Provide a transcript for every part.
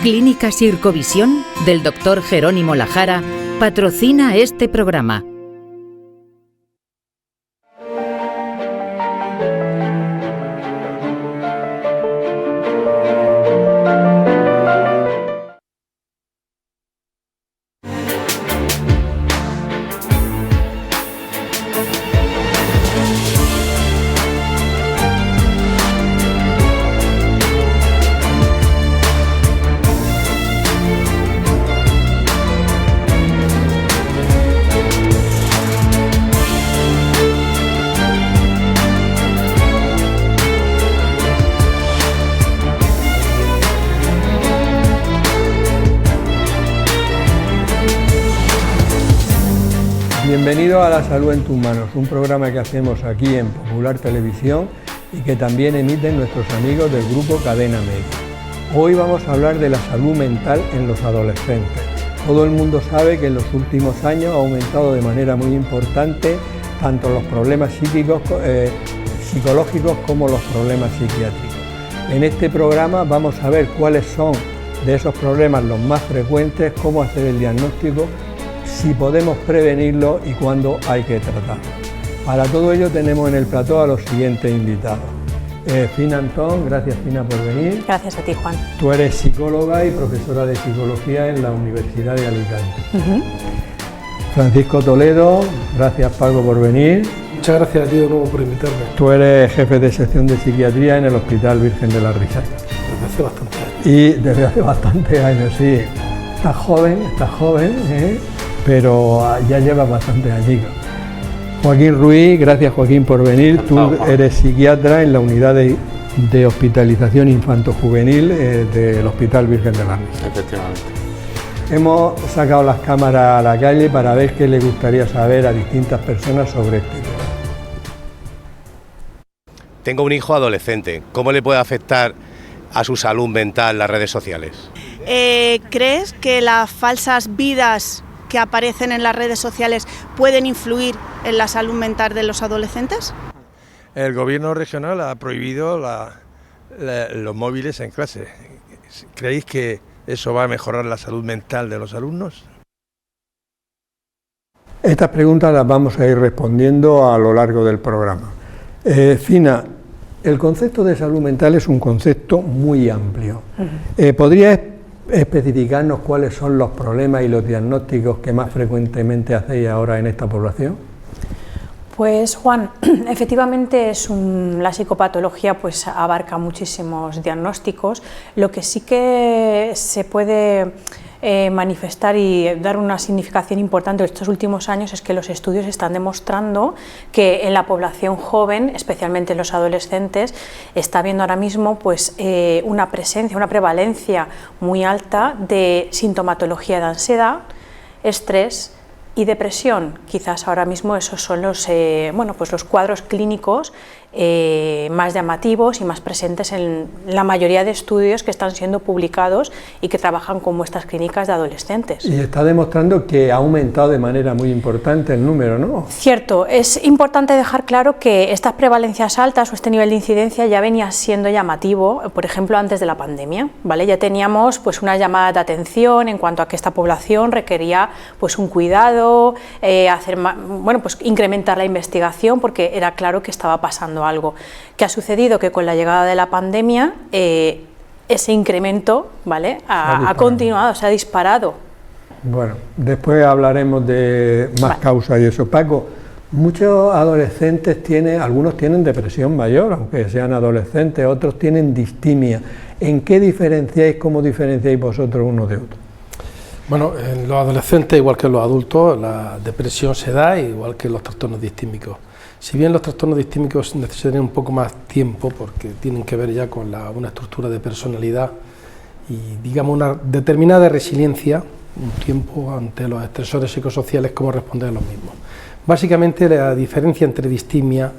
Clínica Sircovisión del Dr. Jerónimo Lajara patrocina este programa. Bienvenido a La Salud en tus manos, un programa que hacemos aquí en Popular Televisión y que también emiten nuestros amigos del grupo Cadena Media. Hoy vamos a hablar de la salud mental en los adolescentes. Todo el mundo sabe que en los últimos años ha aumentado de manera muy importante tanto los problemas psicológicos como los problemas psiquiátricos. En este programa vamos a ver cuáles son de esos problemas los más frecuentes, cómo hacer el diagnóstico, si podemos prevenirlo y cuándo hay que tratarlo. Para todo ello tenemos en el plató a los siguientes invitados. Fina Antón, gracias Fina por venir. Gracias a ti, Juan. Tú eres psicóloga y profesora de psicología en la Universidad de Alicante. Francisco Toledo, gracias Paco por venir. Muchas gracias a ti de nuevo por invitarme. Tú eres jefe de sección de psiquiatría en el Hospital Virgen de la Risas. Desde hace bastantes años. Y desde hace bastantes años, sí. Estás joven, pero ya llevas bastantes añicos. Joaquín Ruiz, gracias Joaquín por venir. Tú eres psiquiatra en la unidad de hospitalización infanto-juvenil del Hospital Virgen de la Risas. Efectivamente. Hemos sacado las cámaras a la calle para ver qué le gustaría saber a distintas personas sobre este tema. Tengo un hijo adolescente. ¿Cómo le puede afectar a su salud mental las redes sociales? ¿Crees que las falsas vidas que aparecen en las redes sociales pueden influir en la salud mental de los adolescentes? El gobierno regional ha prohibido los móviles en clase. ¿Creéis que eso va a mejorar la salud mental de los alumnos? Estas preguntas las vamos a ir respondiendo a lo largo del programa. Fina, el concepto de salud mental es un concepto muy amplio. ¿Podrías especificarnos cuáles son los problemas y los diagnósticos que más frecuentemente hacéis ahora en esta población? Pues Juan, efectivamente la psicopatología pues abarca muchísimos diagnósticos. Lo que sí que se puede manifestar y dar una significación importante en estos últimos años es que los estudios están demostrando que en la población joven, especialmente en los adolescentes, está habiendo ahora mismo pues, una prevalencia muy alta de sintomatología de ansiedad, estrés y depresión. Quizás ahora mismo esos son los cuadros clínicos más llamativos y más presentes en la mayoría de estudios que están siendo publicados y que trabajan con muestras clínicas de adolescentes. Y está demostrando que ha aumentado de manera muy importante el número, ¿no? Cierto, es importante dejar claro que estas prevalencias altas o este nivel de incidencia ya venía siendo llamativo, por ejemplo, antes de la pandemia, ¿vale? Ya teníamos pues una llamada de atención en cuanto a que esta población requería pues un cuidado, incrementar la investigación porque era claro que estaba pasando algo. ¿Qué ha sucedido? Que con la llegada de la pandemia ese incremento, ¿vale? ha continuado, se ha disparado. Bueno, después hablaremos de más causas y eso. Paco, muchos adolescentes algunos tienen depresión mayor, aunque sean adolescentes, otros tienen distimia. ¿En qué diferenciáis, cómo diferenciáis vosotros uno de otro? Bueno, en los adolescentes, igual que en los adultos, la depresión se da, igual que en los trastornos distímicos. Si bien los trastornos distímicos necesitan un poco más tiempo, porque tienen que ver ya con una estructura de personalidad y, digamos, una determinada resiliencia, un tiempo ante los estresores psicosociales, cómo responder a los mismos. Básicamente, la diferencia entre distimia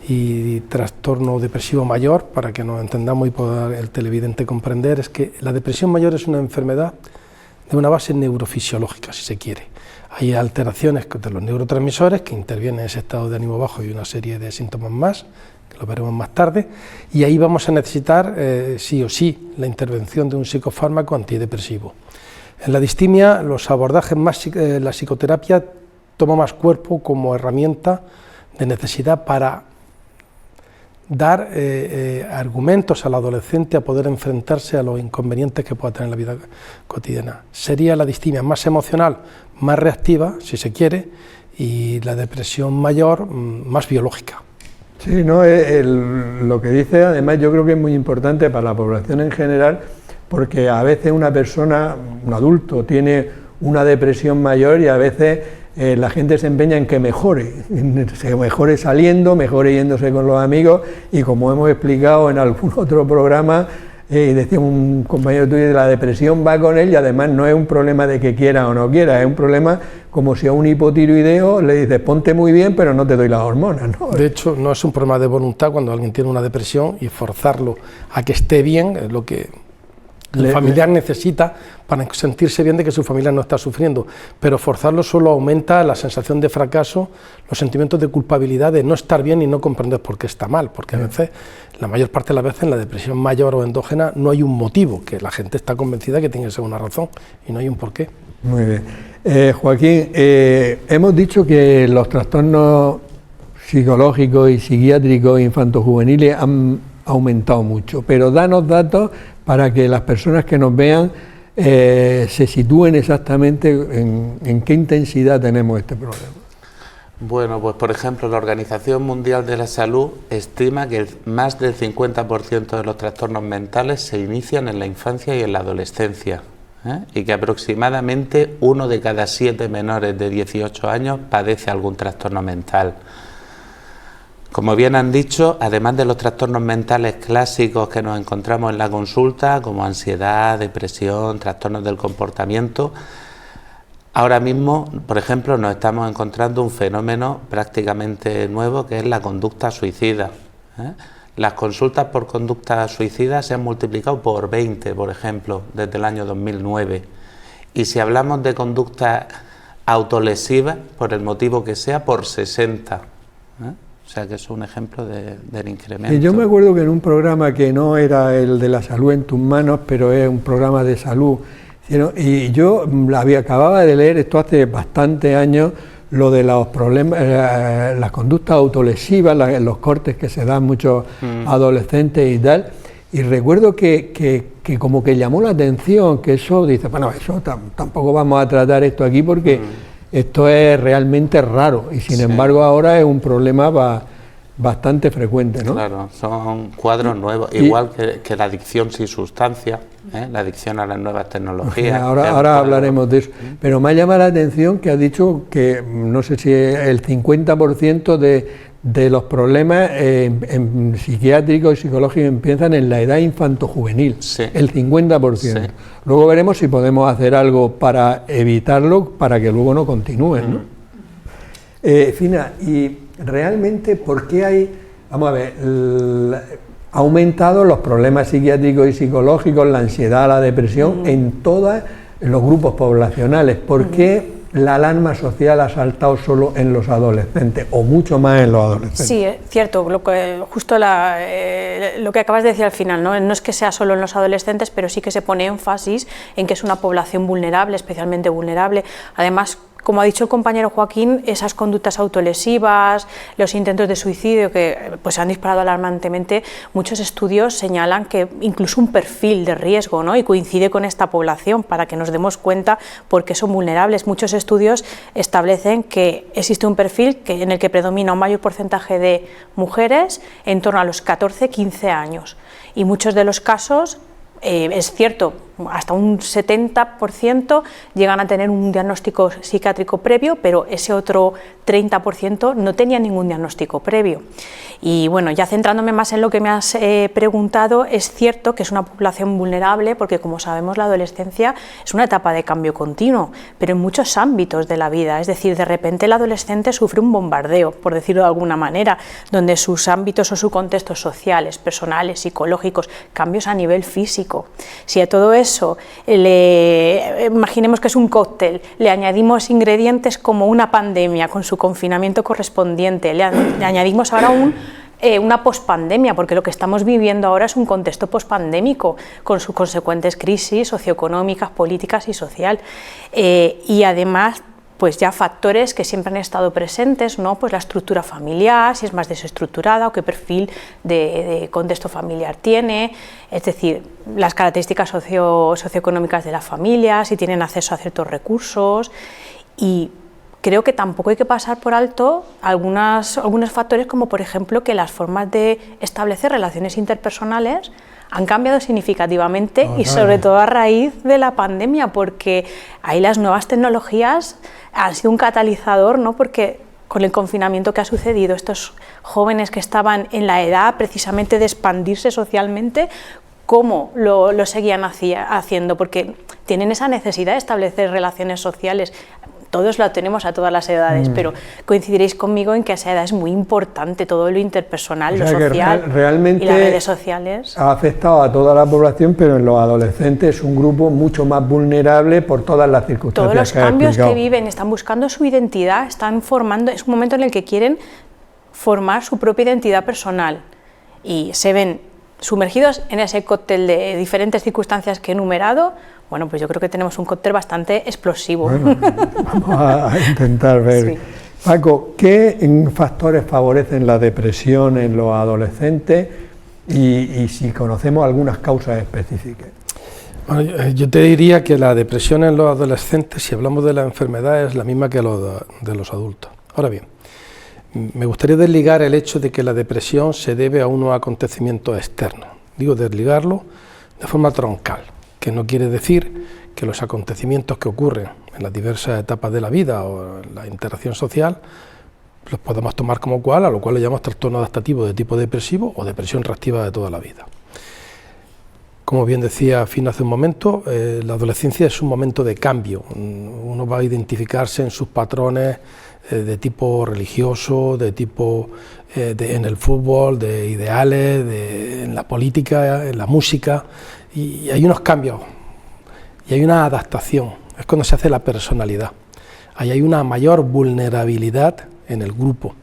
y trastorno depresivo mayor, para que nos entendamos y pueda el televidente comprender, es que la depresión mayor es una enfermedad de una base neurofisiológica, si se quiere. Hay alteraciones de los neurotransmisores que intervienen en ese estado de ánimo bajo y una serie de síntomas más, que lo veremos más tarde, y ahí vamos a necesitar sí o sí la intervención de un psicofármaco antidepresivo. En la distimia los abordajes la psicoterapia toma más cuerpo como herramienta de necesidad para dar argumentos al adolescente a poder enfrentarse a los inconvenientes que pueda tener en la vida cotidiana. Sería la distimia más emocional, más reactiva, si se quiere, y la depresión mayor, más biológica. Sí, no, lo que dice, además, yo creo que es muy importante para la población en general, porque a veces una persona, un adulto, tiene una depresión mayor y a veces la gente se empeña en que mejore saliendo, mejore yéndose con los amigos, y como hemos explicado en algún otro programa, decía un compañero tuyo, la depresión va con él, y además no es un problema de que quiera o no quiera, es un problema como si a un hipotiroideo le dices ponte muy bien pero no te doy las hormonas, ¿no? De hecho, no es un problema de voluntad cuando alguien tiene una depresión, y forzarlo a que esté bien es lo que el familiar necesita para sentirse bien de que su familia no está sufriendo, pero forzarlo solo aumenta la sensación de fracaso, los sentimientos de culpabilidad de no estar bien y no comprender por qué está mal, porque a veces, la mayor parte de las veces, en la depresión mayor o endógena no hay un motivo, que la gente está convencida que tiene que ser una razón y no hay un porqué. Muy bien. Joaquín, hemos dicho que los trastornos psicológicos y psiquiátricos infantojuveniles han aumentado mucho, pero danos datos para que las personas que nos vean se sitúen exactamente en qué intensidad tenemos este problema. Bueno, pues por ejemplo, la Organización Mundial de la Salud estima que más del 50% de los trastornos mentales se inician en la infancia y en la adolescencia, y que aproximadamente 1 de cada 7 menores de 18 años padece algún trastorno mental. Como bien han dicho, además de los trastornos mentales clásicos que nos encontramos en la consulta, como ansiedad, depresión, trastornos del comportamiento, ahora mismo, por ejemplo, nos estamos encontrando un fenómeno prácticamente nuevo, que es la conducta suicida. Las consultas por conducta suicida se han multiplicado por 20, por ejemplo, desde el año 2009. Y si hablamos de conducta autolesiva, por el motivo que sea, por 60. O sea que es un ejemplo del incremento. Y yo me acuerdo que en un programa que no era el de la salud en tus manos, pero es un programa de salud, y yo acababa de leer, esto hace bastantes años, lo de los problemas, las conductas autolesivas, los cortes que se dan muchos adolescentes y tal, y recuerdo que como que llamó la atención, que eso, dice, bueno, eso tampoco vamos a tratar esto aquí porque esto es realmente raro, y sin embargo ahora es un problema bastante frecuente, ¿no? Claro, son cuadros nuevos, igual que la adicción sin sustancia, la adicción a las nuevas tecnologías. Ahora hablaremos de eso, pero me ha llamado la atención que ha dicho que, no sé si el 50% de los problemas en psiquiátricos y psicológicos empiezan en la edad infantojuvenil, el 50%. Sí. Luego veremos si podemos hacer algo para evitarlo, para que luego no continúen, ¿no? Fina, y realmente, ¿por qué hay, vamos a ver, ha aumentado los problemas psiquiátricos y psicológicos, la ansiedad, la depresión, en todos los grupos poblacionales? ¿Por qué la alarma social ha saltado solo en los adolescentes, o mucho más en los adolescentes? Sí, es cierto, justo lo que acabas de decir al final, ¿no? No es que sea solo en los adolescentes, pero sí que se pone énfasis en que es una población vulnerable, especialmente vulnerable. Además, como ha dicho el compañero Joaquín, esas conductas autolesivas, los intentos de suicidio que pues se han disparado alarmantemente, muchos estudios señalan que incluso un perfil de riesgo, ¿no? Y coincide con esta población para que nos demos cuenta por qué son vulnerables. Muchos estudios establecen que existe un perfil en el que predomina un mayor porcentaje de mujeres en torno a los 14-15 años, y muchos de los casos, es cierto, hasta un 70% llegan a tener un diagnóstico psiquiátrico previo, pero ese otro 30% no tenía ningún diagnóstico previo. Y bueno, ya centrándome más en lo que me has preguntado, es cierto que es una población vulnerable porque, como sabemos, la adolescencia es una etapa de cambio continuo, pero en muchos ámbitos de la vida. Es decir, de repente el adolescente sufre un bombardeo, por decirlo de alguna manera, donde sus ámbitos o sus contextos sociales, personales, psicológicos, cambios a nivel físico. Si a todo eso imaginemos que es un cóctel, le añadimos ingredientes como una pandemia con su confinamiento correspondiente, le añadimos ahora un una pospandemia, porque lo que estamos viviendo ahora es un contexto pospandémico, con sus consecuentes crisis socioeconómicas, políticas y social. Y además, pues ya factores que siempre han estado presentes, ¿no? Pues la estructura familiar, si es más desestructurada o qué perfil de contexto familiar tiene, es decir, las características socioeconómicas de la familia, si tienen acceso a ciertos recursos, y creo que tampoco hay que pasar por alto algunos factores, como por ejemplo que las formas de establecer relaciones interpersonales han cambiado significativamente y sobre todo a raíz de la pandemia, porque ahí las nuevas tecnologías han sido un catalizador, ¿no? Porque con el confinamiento que ha sucedido, estos jóvenes que estaban en la edad precisamente de expandirse socialmente, ¿cómo lo seguían haciendo? Porque tienen esa necesidad de establecer relaciones sociales. Todos lo tenemos a todas las edades, pero coincidiréis conmigo en que a esa edad es muy importante todo lo interpersonal, lo social, realmente y las redes sociales. Ha afectado a toda la población, pero en los adolescentes es un grupo mucho más vulnerable por todas las circunstancias. Todos los cambios que viven, están buscando su identidad, están formando, es un momento en el que quieren formar su propia identidad personal y se ven sumergidos en ese cóctel de diferentes circunstancias que he enumerado. Bueno, pues yo creo que tenemos un cóctel bastante explosivo. Bueno, vamos a intentar ver. Sí. Paco, ¿qué factores favorecen la depresión en los adolescentes y si conocemos algunas causas específicas? Bueno, yo te diría que la depresión en los adolescentes, si hablamos de la enfermedad, es la misma que de los adultos. Ahora bien, me gustaría desligar el hecho de que la depresión se debe a unos acontecimientos externos. Digo desligarlo de forma troncal, que no quiere decir que los acontecimientos que ocurren en las diversas etapas de la vida o en la interacción social los podemos tomar como cual, a lo cual le llamamos trastorno adaptativo de tipo depresivo o depresión reactiva de toda la vida. Como bien decía Fina hace un momento, la adolescencia es un momento de cambio. Uno va a identificarse en sus patrones de tipo religioso, de tipo en el fútbol, de ideales, en la política, en la música, y hay unos cambios y hay una adaptación. Es cuando se hace la personalidad. Ahí hay una mayor vulnerabilidad en el grupo.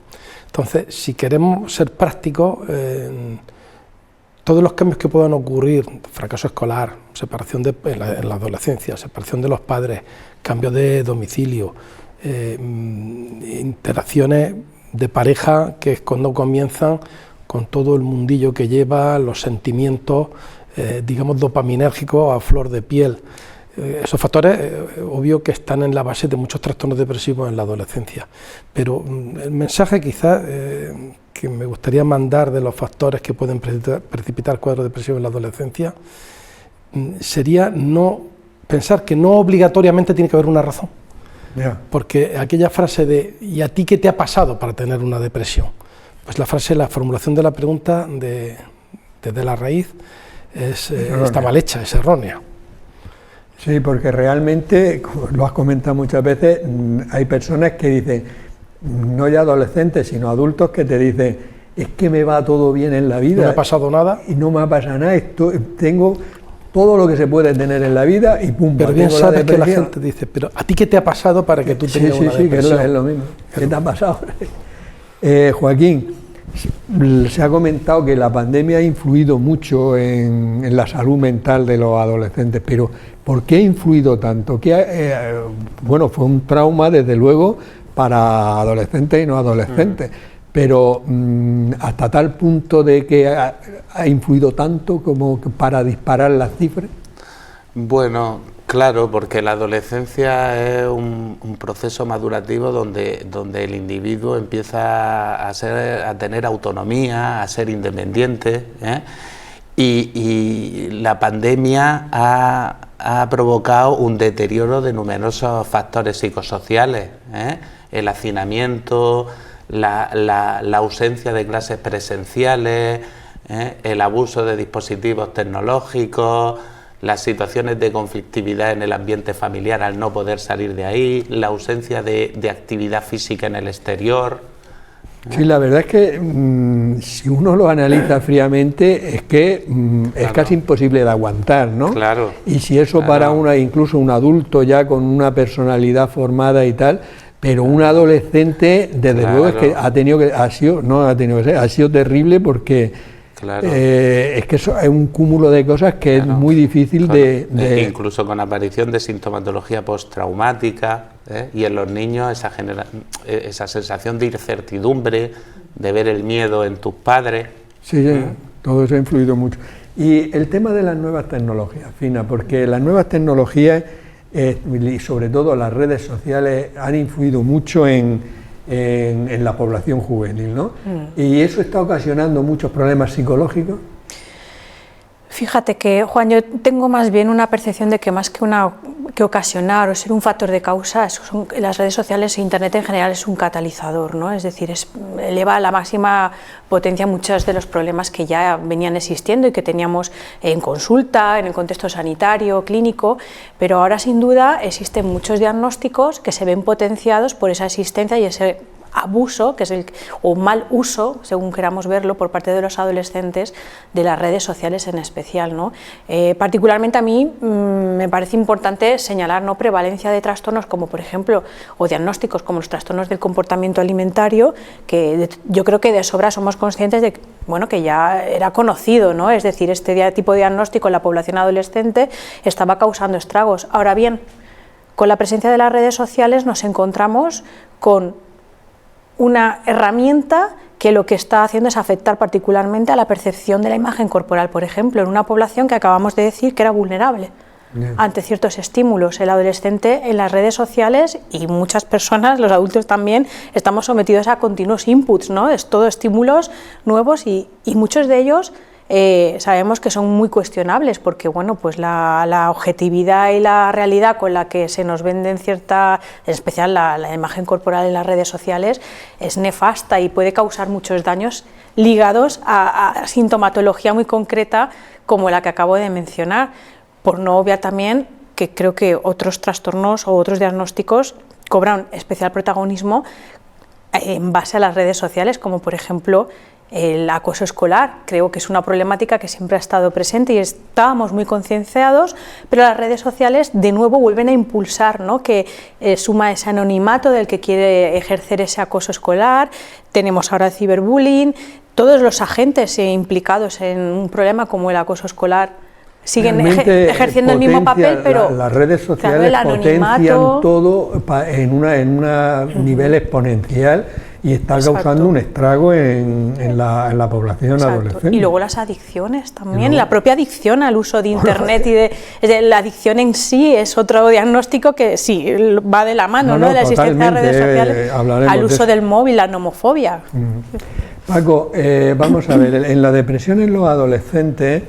Entonces, si queremos ser prácticos, todos los cambios que puedan ocurrir, fracaso escolar, separación en la adolescencia, separación de los padres, cambio de domicilio, interacciones de pareja, que es cuando comienzan con todo el mundillo que lleva, los sentimientos, digamos, dopaminérgicos a flor de piel. Esos factores, obvio que están en la base de muchos trastornos depresivos en la adolescencia, pero el mensaje quizás que me gustaría mandar de los factores que pueden precipitar cuadros depresivos en la adolescencia sería no pensar que no obligatoriamente tiene que haber una razón. Yeah. Porque aquella frase de ¿y a ti qué te ha pasado para tener una depresión? Pues la formulación de la pregunta desde la raíz está mal hecha, es errónea. Sí, porque realmente, como lo has comentado muchas veces, hay personas que dicen, no ya adolescentes, sino adultos que te dicen, es que me va todo bien en la vida. No me ha pasado nada. Y no me ha pasado nada, tengo todo lo que se puede tener en la vida y pum. Pero bien sabes que la gente dice, pero ¿a ti qué te ha pasado para que tú tengas una depresión? Sí, que es lo mismo. ¿Qué te ha pasado? Joaquín, se ha comentado que la pandemia ha influido mucho en la salud mental de los adolescentes, pero ¿por qué ha influido tanto? Bueno, fue un trauma desde luego para adolescentes y no adolescentes, pero hasta tal punto de que ha influido tanto como para disparar las cifras. Bueno, claro, porque la adolescencia es un proceso madurativo donde el individuo empieza a tener autonomía, a ser independiente, y la pandemia ha provocado un deterioro de numerosos factores psicosociales, el hacinamiento, la ausencia de clases presenciales, el abuso de dispositivos tecnológicos, las situaciones de conflictividad en el ambiente familiar al no poder salir de ahí, la ausencia de actividad física en el exterior. Sí, la verdad es que si uno lo analiza fríamente es que es casi imposible de aguantar, ¿no? Claro. Y si eso para incluso un adulto ya con una personalidad formada y tal, pero un adolescente, desde luego, es que ha sido terrible porque es que eso es un cúmulo de cosas que es muy difícil de... Incluso con aparición de sintomatología postraumática, y en los niños esa sensación de incertidumbre, de ver el miedo en tus padres. Sí, todo eso ha influido mucho. Y el tema de las nuevas tecnologías, Fina, porque las nuevas tecnologías y sobre todo las redes sociales han influido mucho en la población juvenil, ¿no? Y eso está ocasionando muchos problemas psicológicos. Fíjate que, Juan, yo tengo más bien una percepción de que más que ocasionar o ser un factor de causa, las redes sociales e Internet en general es un catalizador, ¿no? Es decir, eleva a la máxima potencia muchos de los problemas que ya venían existiendo y que teníamos en consulta, en el contexto sanitario, clínico, pero ahora sin duda existen muchos diagnósticos que se ven potenciados por esa existencia y ese abuso, que es o mal uso, según queramos verlo, por parte de los adolescentes de las redes sociales en especial, ¿no? Particularmente a mí me parece importante señalar prevalencia de trastornos como por ejemplo, o diagnósticos como los trastornos del comportamiento alimentario, que yo creo que de sobra somos conscientes de que ya era conocido, ¿no? Es decir, este tipo de diagnóstico en la población adolescente estaba causando estragos. Ahora bien, con la presencia de las redes sociales nos encontramos con una herramienta que lo que está haciendo es afectar particularmente a la percepción de la imagen corporal, por ejemplo, en una población que acabamos de decir que era vulnerable ante ciertos estímulos. El adolescente en las redes sociales y muchas personas, los adultos también, estamos sometidos a continuos inputs, ¿no? Es todo estímulos nuevos y muchos de ellos sabemos que son muy cuestionables porque pues la objetividad y la realidad con la que se nos venden en especial la imagen corporal en las redes sociales es nefasta y puede causar muchos daños ligados a sintomatología muy concreta como la que acabo de mencionar, por no obviar también que creo que otros trastornos o otros diagnósticos cobran especial protagonismo en base a las redes sociales, como por ejemplo el acoso escolar. Creo que es una problemática que siempre ha estado presente y estábamos muy concienciados, pero las redes sociales de nuevo vuelven a impulsar, ¿no? Que suma ese anonimato del que quiere ejercer ese acoso escolar. Tenemos ahora el ciberbullying, todos los agentes implicados en un problema como el acoso escolar siguen ejerciendo el mismo papel, pero las redes sociales potencian todo en un nivel exponencial y está causando un estrago en la población adolescente. Y luego las adicciones también, la propia adicción al uso de Internet y de la adicción en sí es otro diagnóstico que sí va de la mano, ¿no? De la existencia de redes sociales al uso del móvil, la nomofobia. Paco, vamos a ver, en la depresión en los adolescentes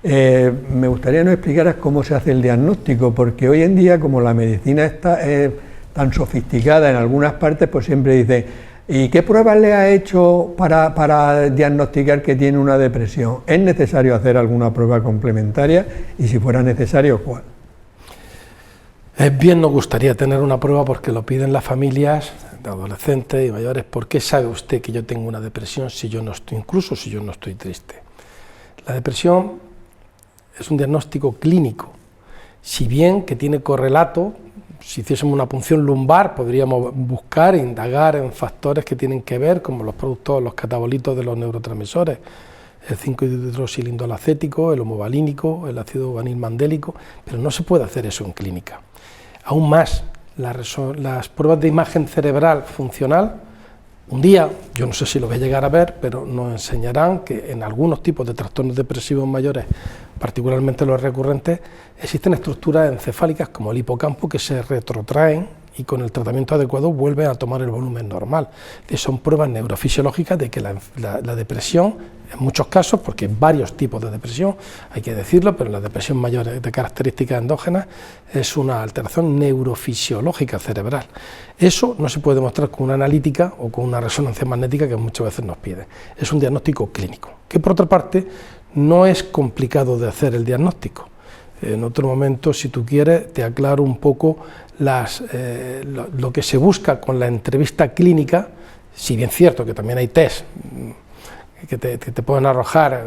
me gustaría que nos explicaras cómo se hace el diagnóstico, porque hoy en día, como la medicina está tan sofisticada en algunas partes, pues siempre dice, ¿y qué pruebas le ha hecho para diagnosticar que tiene una depresión? ¿Es necesario hacer alguna prueba complementaria? Y si fuera necesario, ¿cuál? Bien nos gustaría tener una prueba porque lo piden las familias de adolescentes y mayores. ¿Por qué sabe usted que yo tengo una depresión si yo no estoy, incluso si yo no estoy triste? La depresión es un diagnóstico clínico, si bien que tiene correlato. Si hiciésemos una punción lumbar podríamos buscar e indagar en factores que tienen que ver como los productos, los catabolitos de los neurotransmisores, el 5-hidroxilindolacético, el homovalínico, el ácido vanilmandélico, pero no se puede hacer eso en clínica. Aún más, las pruebas de imagen cerebral funcional, un día, yo no sé si lo voy a llegar a ver, pero nos enseñarán que en algunos tipos de trastornos depresivos mayores, particularmente los recurrentes, existen estructuras encefálicas como el hipocampo que se retrotraen y con el tratamiento adecuado vuelven a tomar el volumen normal. Son pruebas neurofisiológicas de que la depresión, en muchos casos, porque hay varios tipos de depresión, hay que decirlo, pero la depresión mayor de características endógenas es una alteración neurofisiológica cerebral. Eso no se puede demostrar con una analítica o con una resonancia magnética que muchas veces nos pide. Es un diagnóstico clínico, que por otra parte no es complicado de hacer el diagnóstico. En otro momento, si tú quieres, te aclaro un poco lo que se busca con la entrevista clínica, si bien es cierto que también hay test que te pueden arrojar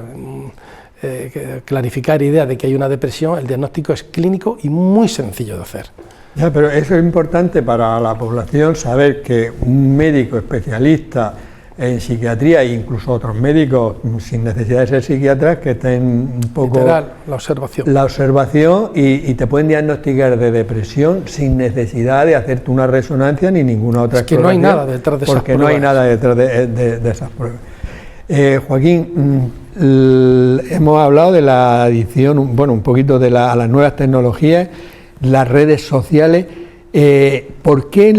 clarificar ideas de que hay una depresión, el diagnóstico es clínico y muy sencillo de hacer. Ya, pero eso es importante para la población, saber que un médico especialista en psiquiatría e incluso otros médicos sin necesidad de ser psiquiatras que estén un poco... Literal, la observación y te pueden diagnosticar de depresión sin necesidad de hacerte una resonancia ni ninguna otra exploración. Es que no hay nada detrás de esas porque pruebas. No hay nada detrás de esas pruebas. Joaquín, hemos hablado de la adicción, bueno, un poquito de a las nuevas tecnologías, las redes sociales. ¿Por qué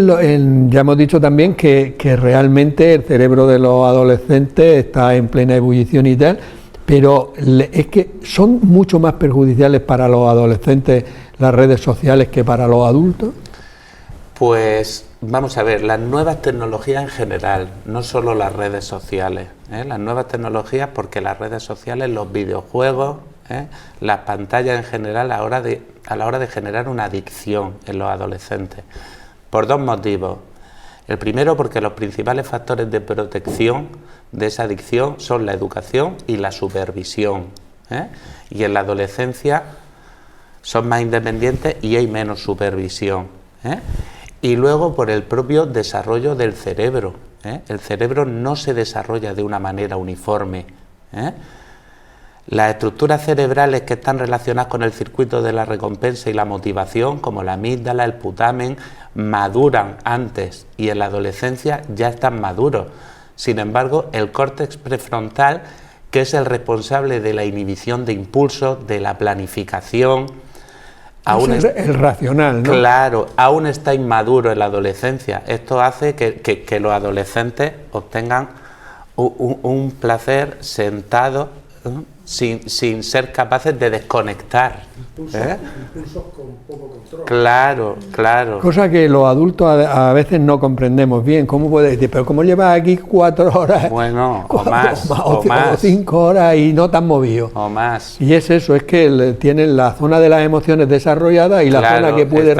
ya hemos dicho también que realmente el cerebro de los adolescentes está en plena ebullición y tal, pero es que son mucho más perjudiciales para los adolescentes las redes sociales que para los adultos? Pues vamos a ver, las nuevas tecnologías en general, no solo las redes sociales, las nuevas tecnologías, porque las redes sociales, los videojuegos, las pantallas en general a la hora de generar una adicción en los adolescentes, por dos motivos. El primero, porque los principales factores de protección de esa adicción son la educación y la supervisión, y en la adolescencia son más independientes y hay menos supervisión, y luego por el propio desarrollo del cerebro. El cerebro no se desarrolla de una manera uniforme. Las estructuras cerebrales que están relacionadas con el circuito de la recompensa y la motivación, como la amígdala, el putamen, maduran antes y en la adolescencia ya están maduros. Sin embargo, el córtex prefrontal, que es el responsable de la inhibición de impulsos, de la planificación, aún el racional, ¿no? Claro, aún está inmaduro en la adolescencia. Esto hace que los adolescentes obtengan un placer sentado, sin ser capaces de desconectar. Impulsos con poco control. Claro, claro. Cosa que los adultos a veces no comprendemos bien. ¿Cómo puedes decir? Pero ¿cómo llevas aquí 4 horas? Bueno, o más. O 5 horas y no tan movido. O más. Y es eso, es que tienen la zona de las emociones desarrollada y la zona que puede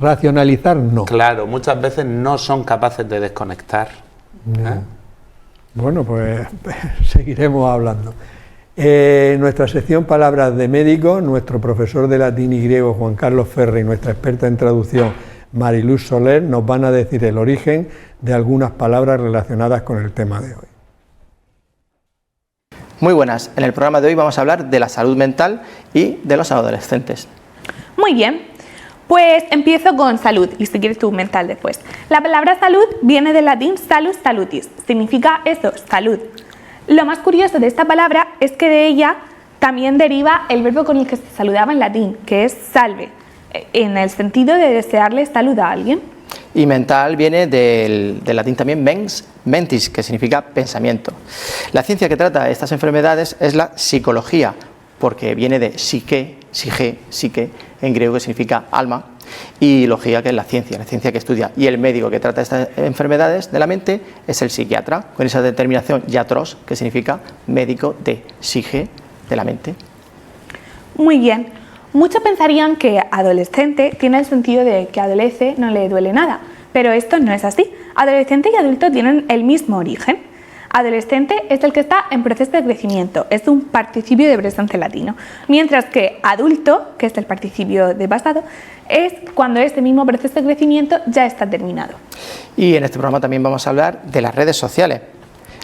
racionalizar no. Claro, muchas veces no son capaces de desconectar. Bueno, pues seguiremos hablando. En nuestra sección Palabras de Médicos, nuestro profesor de latín y griego Juan Carlos Ferre y nuestra experta en traducción Mariluz Soler nos van a decir el origen de algunas palabras relacionadas con el tema de hoy. Muy buenas, en el programa de hoy vamos a hablar de la salud mental y de los adolescentes. Muy bien, pues empiezo con salud y si quieres tu mental después. La palabra salud viene del latín salus salutis, significa eso, salud. Lo más curioso de esta palabra es que de ella también deriva el verbo con el que se saludaba en latín, que es salve, en el sentido de desearle salud a alguien. Y mental viene del latín también mens, mentis, que significa pensamiento. La ciencia que trata estas enfermedades es la psicología, porque viene de psique, psique, en griego que significa alma, y logía, que es la ciencia que estudia, y el médico que trata estas enfermedades de la mente es el psiquiatra, con esa determinación iatros, que significa médico de psique, de la mente. Muy bien, muchos pensarían que adolescente tiene el sentido de que adolece, no le duele nada, pero esto no es así. Adolescente y adulto tienen el mismo origen. Adolescente es el que está en proceso de crecimiento, es un participio de presente latino, mientras que adulto, que es el participio de pasado, es cuando este mismo proceso de crecimiento ya está terminado. Y en este programa también vamos a hablar de las redes sociales.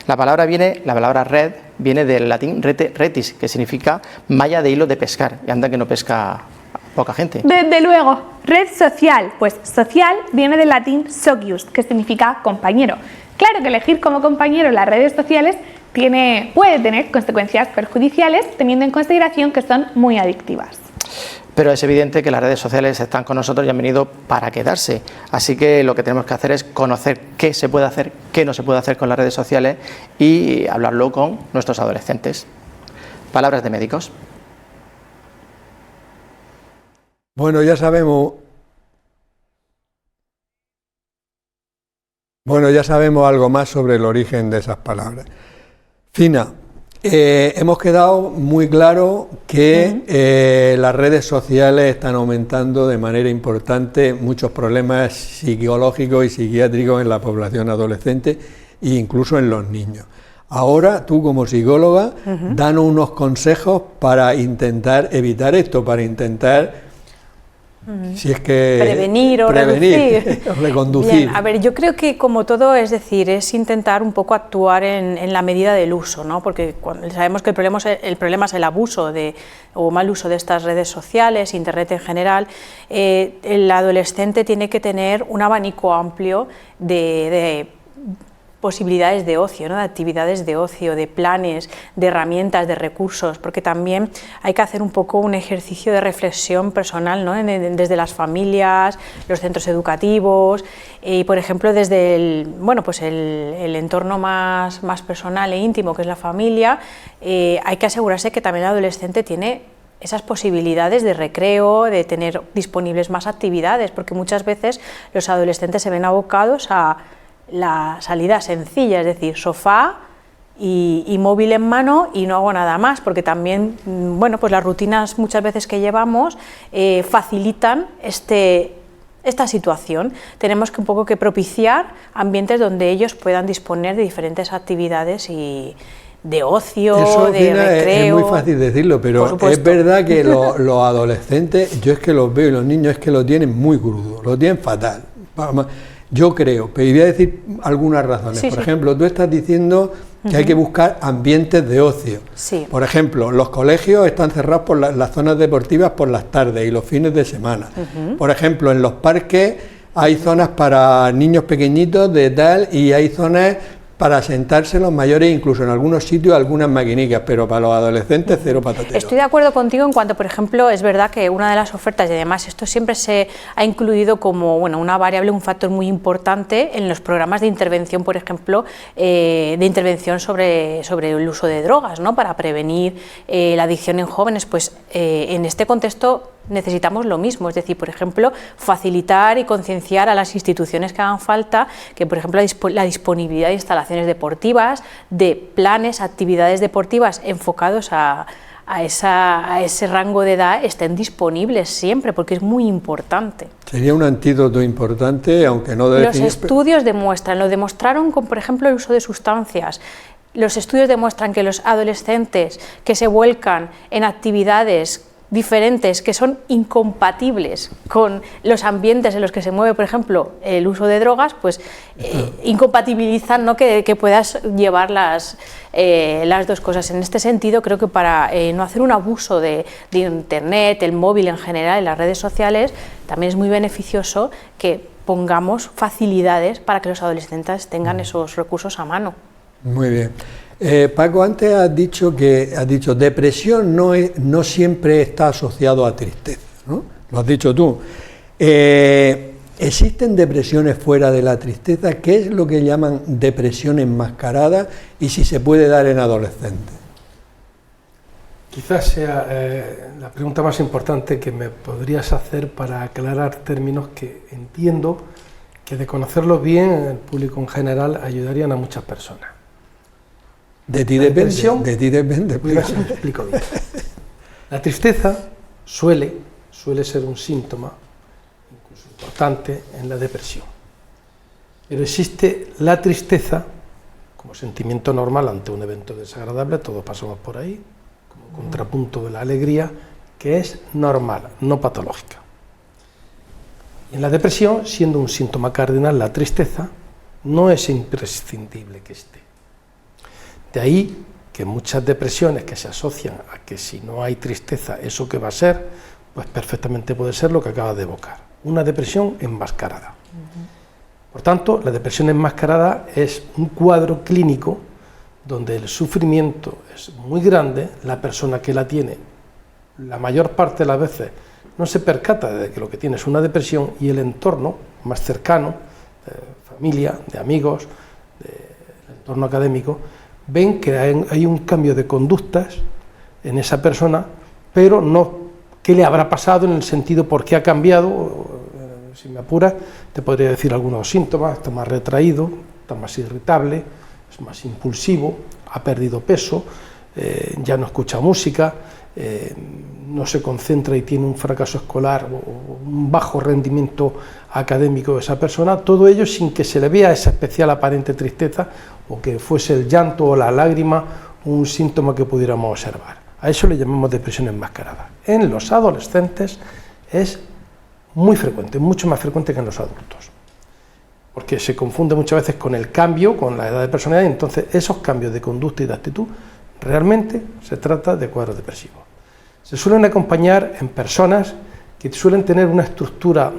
La palabra red viene del latín rete, retis, que significa malla de hilo de pescar, y anda que no pesca poca gente. Desde luego, red social, pues social viene del latín socius, que significa compañero. Claro que elegir como compañero las redes sociales puede tener consecuencias perjudiciales, teniendo en consideración que son muy adictivas. Pero es evidente que las redes sociales están con nosotros y han venido para quedarse. Así que lo que tenemos que hacer es conocer qué se puede hacer, qué no se puede hacer con las redes sociales y hablarlo con nuestros adolescentes. Palabras de médicos. Bueno, ya sabemos algo más sobre el origen de esas palabras. Fina, hemos quedado muy claro que las redes sociales están aumentando de manera importante muchos problemas psicológicos y psiquiátricos en la población adolescente e incluso en los niños. Ahora, tú como psicóloga, danos unos consejos para intentar evitar esto, para intentar, si es que... prevenir o reducir. o reconducir. Bien, a ver, yo creo que como todo, es decir, es intentar un poco actuar en la medida del uso, ¿no? Porque sabemos que el problema es el abuso o mal uso de estas redes sociales, Internet en general. El adolescente tiene que tener un abanico amplio de posibilidades de ocio, ¿no? De actividades de ocio, de planes, de herramientas, de recursos, porque también hay que hacer un poco un ejercicio de reflexión personal, ¿no? Desde las familias, los centros educativos y, por ejemplo, desde el entorno más personal e íntimo, que es la familia, hay que asegurarse que también el adolescente tiene esas posibilidades de recreo, de tener disponibles más actividades, porque muchas veces los adolescentes se ven abocados a la salida sencilla, es decir, sofá y móvil en mano y no hago nada más, porque también, pues las rutinas muchas veces que llevamos facilitan esta situación. Tenemos que un poco que propiciar ambientes donde ellos puedan disponer de diferentes actividades y de ocio, eso, de recreo. Es muy fácil decirlo, pero es verdad que los adolescentes, yo es que los veo y los niños es que lo tienen muy crudo, lo tienen fatal. Yo creo, pero voy a decir algunas razones. Por ejemplo, tú estás diciendo que hay que buscar ambientes de ocio. Sí. Por ejemplo, los colegios están cerrados por las zonas deportivas por las tardes y los fines de semana. Por ejemplo, en los parques hay zonas para niños pequeñitos de tal y hay zonas para sentarse los mayores, incluso en algunos sitios algunas maquinicas, pero para los adolescentes cero patatero. Estoy de acuerdo contigo en cuanto, por ejemplo, es verdad que una de las ofertas, y además esto siempre se ha incluido como una variable, un factor muy importante en los programas de intervención, por ejemplo, de intervención sobre el uso de drogas, ¿no? Para prevenir la adicción en jóvenes, pues en este contexto necesitamos lo mismo, es decir, por ejemplo, facilitar y concienciar a las instituciones que hagan falta, que por ejemplo la disponibilidad de instalaciones deportivas, de planes, actividades deportivas enfocados a ese rango de edad estén disponibles siempre, porque es muy importante. Sería un antídoto importante, aunque no de Los estudios demuestran, lo demostraron con, por ejemplo, el uso de sustancias. Los estudios demuestran que los adolescentes que se vuelcan en actividades diferentes, que son incompatibles con los ambientes en los que se mueve, por ejemplo, el uso de drogas, pues incompatibilizan, ¿no? que puedas llevar las dos cosas. En este sentido, creo que para no hacer un abuso de Internet, el móvil en general, y las redes sociales, también es muy beneficioso que pongamos facilidades para que los adolescentes tengan esos recursos a mano. Muy bien. Paco, antes has dicho depresión no siempre está asociado a tristeza, ¿no? Lo has dicho tú. ¿Existen depresiones fuera de la tristeza? ¿Qué es lo que llaman depresión enmascarada y si se puede dar en adolescentes? Quizás sea la pregunta más importante que me podrías hacer para aclarar términos que entiendo que de conocerlos bien el público en general ayudarían a muchas personas. De ti depende, de ti depende. Me explico bien. La tristeza suele ser un síntoma incluso importante en la depresión. Pero existe la tristeza como sentimiento normal ante un evento desagradable, todos pasamos por ahí, como contrapunto de la alegría, que es normal, no patológica. Y en la depresión, siendo un síntoma cardinal la tristeza, no es imprescindible que esté. De ahí que muchas depresiones que se asocian a que si no hay tristeza, ¿eso qué va a ser? Pues perfectamente puede ser lo que acabas de evocar, una depresión enmascarada. Por tanto, la depresión enmascarada es un cuadro clínico donde el sufrimiento es muy grande, la persona que la tiene, la mayor parte de las veces, no se percata de que lo que tiene es una depresión y el entorno más cercano, de familia, de amigos, del entorno académico, ven que hay un cambio de conductas en esa persona, pero no qué le habrá pasado en el sentido por qué ha cambiado. Si me apuras, te podría decir algunos síntomas: está más retraído, está más irritable, es más impulsivo, ha perdido peso, ya no escucha música, no se concentra y tiene un fracaso escolar o un bajo rendimiento académico de esa persona, todo ello sin que se le vea esa especial aparente tristeza o que fuese el llanto o la lágrima un síntoma que pudiéramos observar. A eso le llamamos depresión enmascarada. En los adolescentes es muy frecuente, mucho más frecuente que en los adultos, porque se confunde muchas veces con el cambio, con la edad de personalidad, y entonces esos cambios de conducta y de actitud realmente se trata de cuadros depresivos. Se suelen acompañar en personas que suelen tener una estructura,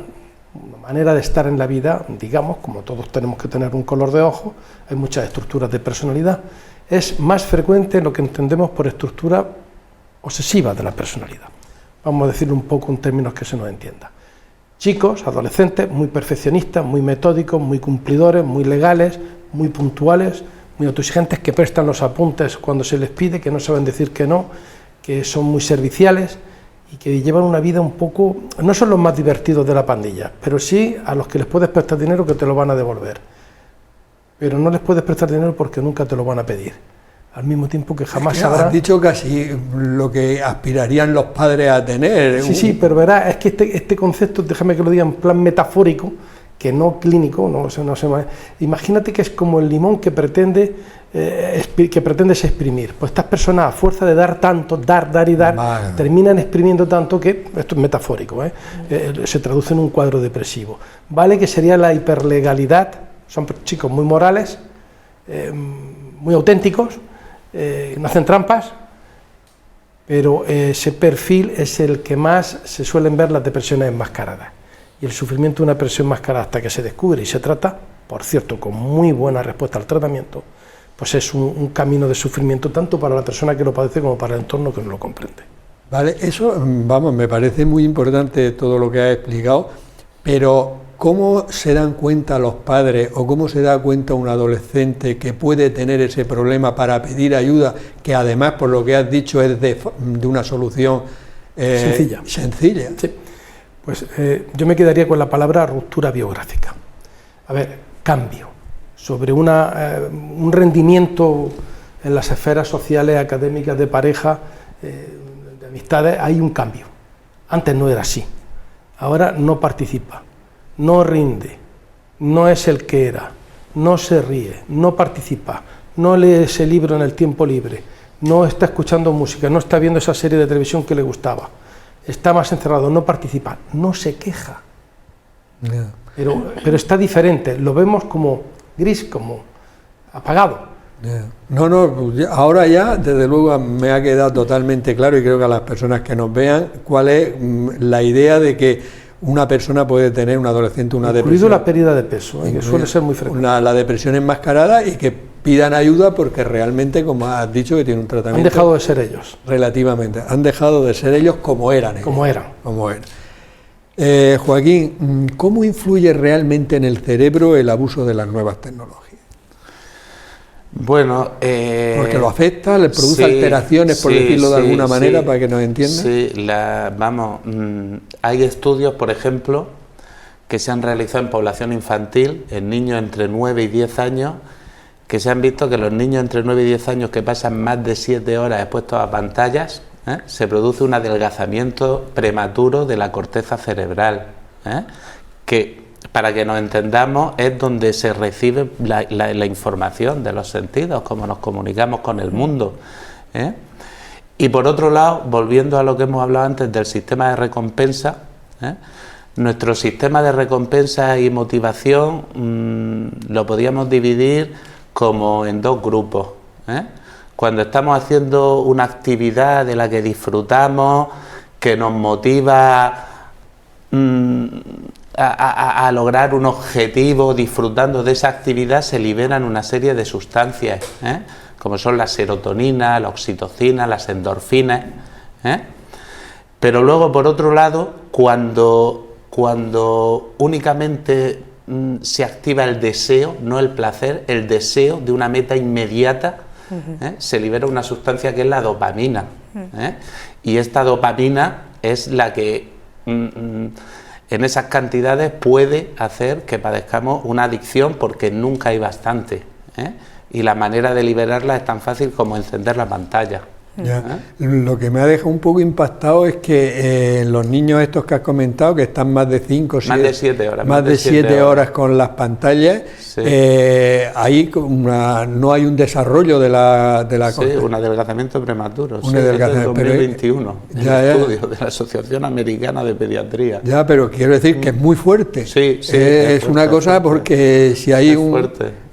una manera de estar en la vida, digamos, como todos tenemos que tener un color de ojo, hay muchas estructuras de personalidad, es más frecuente lo que entendemos por estructura obsesiva de la personalidad. Vamos a decirlo un poco en términos que se nos entienda. Chicos, adolescentes, muy perfeccionistas, muy metódicos, muy cumplidores, muy legales, muy puntuales, muy autoexigentes, que prestan los apuntes cuando se les pide, que no saben decir que no, que son muy serviciales y que llevan una vida un poco, no son los más divertidos de la pandilla, pero sí a los que les puedes prestar dinero que te lo van a devolver, pero no les puedes prestar dinero porque nunca te lo van a pedir, al mismo tiempo que jamás sabrán. Has dicho casi lo que aspirarían los padres a tener. Sí, pero verás, es que este concepto, déjame que lo diga en plan metafórico, que no clínico, imagínate que es como el limón que pretendes exprimir. Pues estas personas, a fuerza de dar tanto, dar y dar, vale, terminan exprimiendo tanto que, esto es metafórico, se traduce en un cuadro depresivo. Vale, que sería la hiperlegalidad, son chicos muy morales, muy auténticos, no hacen trampas, pero ese perfil es el que más se suelen ver las depresiones enmascaradas. Y el sufrimiento de una depresión enmascarada, hasta que se descubre y se trata, por cierto, con muy buena respuesta al tratamiento, pues es un camino de sufrimiento tanto para la persona que lo padece como para el entorno que no lo comprende. Vale, eso, vamos, me parece muy importante todo lo que has explicado, pero ¿cómo se dan cuenta los padres o cómo se da cuenta un adolescente que puede tener ese problema para pedir ayuda, que además, por lo que has dicho, es de una solución sencilla? Sí. Pues yo me quedaría con la palabra ruptura biográfica. A ver, cambio. Sobre un rendimiento en las esferas sociales, académicas, de pareja, de amistades, hay un cambio. Antes no era así. Ahora no participa, no rinde, no es el que era, no se ríe, no participa, no lee ese libro en el tiempo libre, no está escuchando música, no está viendo esa serie de televisión que le gustaba. Está más encerrado, no participa, no se queja, pero está diferente, lo vemos como gris, como apagado. No, ahora ya desde luego me ha quedado totalmente claro, y creo que a las personas que nos vean, cuál es la idea de que una persona puede tener, un adolescente, una depresión. Incluido la pérdida de peso, que suele ser muy frecuente. La depresión enmascarada, y que pidan ayuda porque realmente, como has dicho, que tiene un tratamiento. Han dejado de ser ellos. Relativamente, han dejado de ser ellos como eran ellos. Como eran. Joaquín, ¿cómo influye realmente en el cerebro el abuso de las nuevas tecnologías? Bueno, porque lo afecta, le produce alteraciones, por decirlo de alguna manera, para que nos entiendan. Sí, hay estudios, por ejemplo, que se han realizado en población infantil, en niños entre 9 y 10 años, que se han visto que los niños entre 9 y 10 años que pasan más de 7 horas expuestos a pantallas, se produce un adelgazamiento prematuro de la corteza cerebral, que, para que nos entendamos, es donde se recibe la información de los sentidos, como nos comunicamos con el mundo. Y por otro lado, volviendo a lo que hemos hablado antes del sistema de recompensa, nuestro sistema de recompensa y motivación lo podríamos dividir como en dos grupos. Cuando estamos haciendo una actividad de la que disfrutamos, que nos motiva a lograr un objetivo, disfrutando de esa actividad, se liberan una serie de sustancias, como son la serotonina, la oxitocina, las endorfinas. Pero luego, por otro lado, cuando únicamente se activa el deseo, no el placer, el deseo de una meta inmediata, se libera una sustancia que es la dopamina. Y esta dopamina es la que en esas cantidades puede hacer que padezcamos una adicción, porque nunca hay bastante, y la manera de liberarla es tan fácil como encender la pantalla. Ya. Lo que me ha dejado un poco impactado es que los niños estos que has comentado, que están más de 5 o 7 horas. Más de 7 horas con las pantallas, sí. Ahí no hay un desarrollo de la sí, un adelgazamiento prematuro. Un adelgazamiento, es del 2021, en el estudio de la Asociación Americana de Pediatría. Ya, pero quiero decir que es muy fuerte. Sí, sí. Es una cosa porque si hay un... fuerte.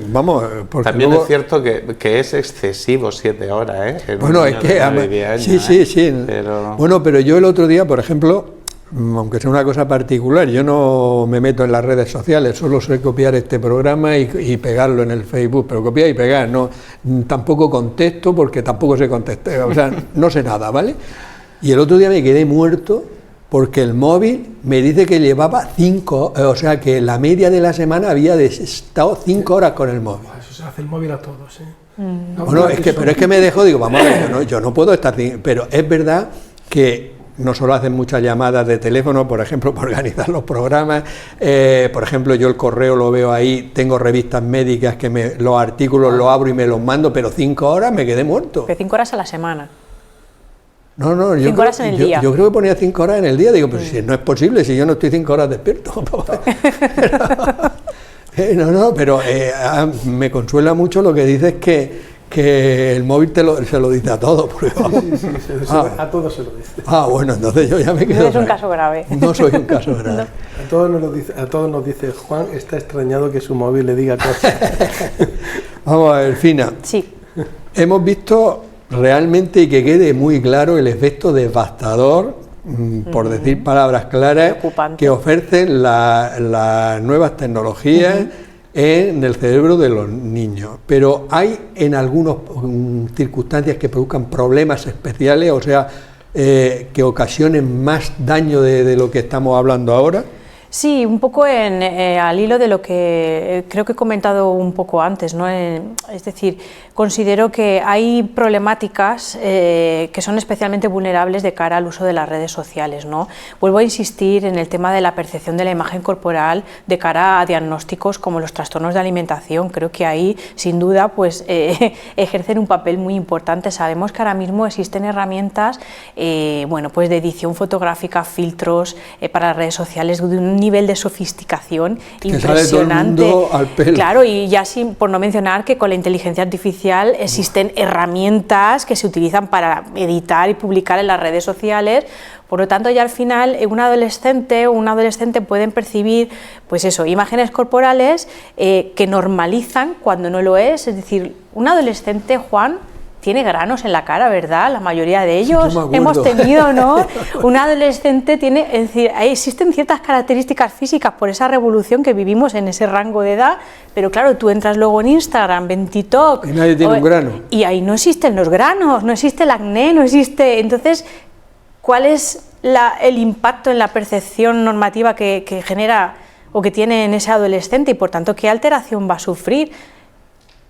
Vamos, porque también luego... es cierto que es excesivo 7 horas, ¿eh? Bueno, es que... Años, sí. Pero... Bueno, pero yo el otro día, por ejemplo, aunque sea una cosa particular, yo no me meto en las redes sociales, solo sé copiar este programa y pegarlo en el Facebook, pero copiar y pegar, no, tampoco contesto porque tampoco sé contestar, o sea, no sé nada, ¿vale? Y el otro día me quedé muerto porque el móvil me dice que llevaba 5, o sea, que la media de la semana había estado 5 horas con el móvil. Eso se hace el móvil a todos, ¿eh? Bueno, pero es que me dejó, digo, vamos a ver, yo no puedo estar... Pero es verdad que no solo hacen muchas llamadas de teléfono, por ejemplo, para organizar los programas, por ejemplo, yo el correo lo veo ahí, tengo revistas médicas que los artículos los abro y me los mando, pero 5 horas me quedé muerto. Pero 5 horas a la semana. No, 5 horas en el día. Yo creo que ponía 5 horas en el día, digo, pero si no es posible, si yo no estoy 5 horas despierto. Pero me consuela mucho lo que dices que el móvil se lo dice a todos. A todos se lo dice. Bueno, entonces yo ya me quedo. No es un caso grave. No soy un caso grave. No. A todos nos dice, Juan está extrañado que su móvil le diga cosas. Vamos a ver, Fina. Sí. Hemos visto realmente, y que quede muy claro, el efecto devastador, por decir palabras claras, que ofrecen las nuevas tecnologías en el cerebro de los niños. Pero hay en algunas circunstancias que produzcan problemas especiales, o sea, que ocasionen más daño de lo que estamos hablando ahora. Sí, un poco al hilo de lo que creo que he comentado un poco antes, ¿no? Es decir, considero que hay problemáticas que son especialmente vulnerables de cara al uso de las redes sociales, ¿no? Vuelvo a insistir en el tema de la percepción de la imagen corporal de cara a diagnósticos como los trastornos de alimentación. Creo que ahí, sin duda, pues ejercen un papel muy importante. Sabemos que ahora mismo existen herramientas, pues de edición fotográfica, filtros para las redes sociales de un nivel de sofisticación impresionante. Sale todo el mundo al pelo. Claro, y ya por no mencionar que con la inteligencia artificial existen herramientas que se utilizan para editar y publicar en las redes sociales. Por lo tanto, ya al final un adolescente o un adolescente pueden percibir, pues eso, imágenes corporales que normalizan cuando no lo es. Es decir, un adolescente, Juan, tiene granos en la cara, ¿verdad? La mayoría de ellos hemos tenido, ¿no? Un adolescente tiene, es decir, existen ciertas características físicas por esa revolución que vivimos en ese rango de edad, pero claro, tú entras luego en Instagram, en TikTok... Y nadie tiene un grano. Y ahí no existen los granos, no existe el acné, no existe... Entonces, ¿cuál es el impacto en la percepción normativa que genera o que tiene en ese adolescente y por tanto qué alteración va a sufrir?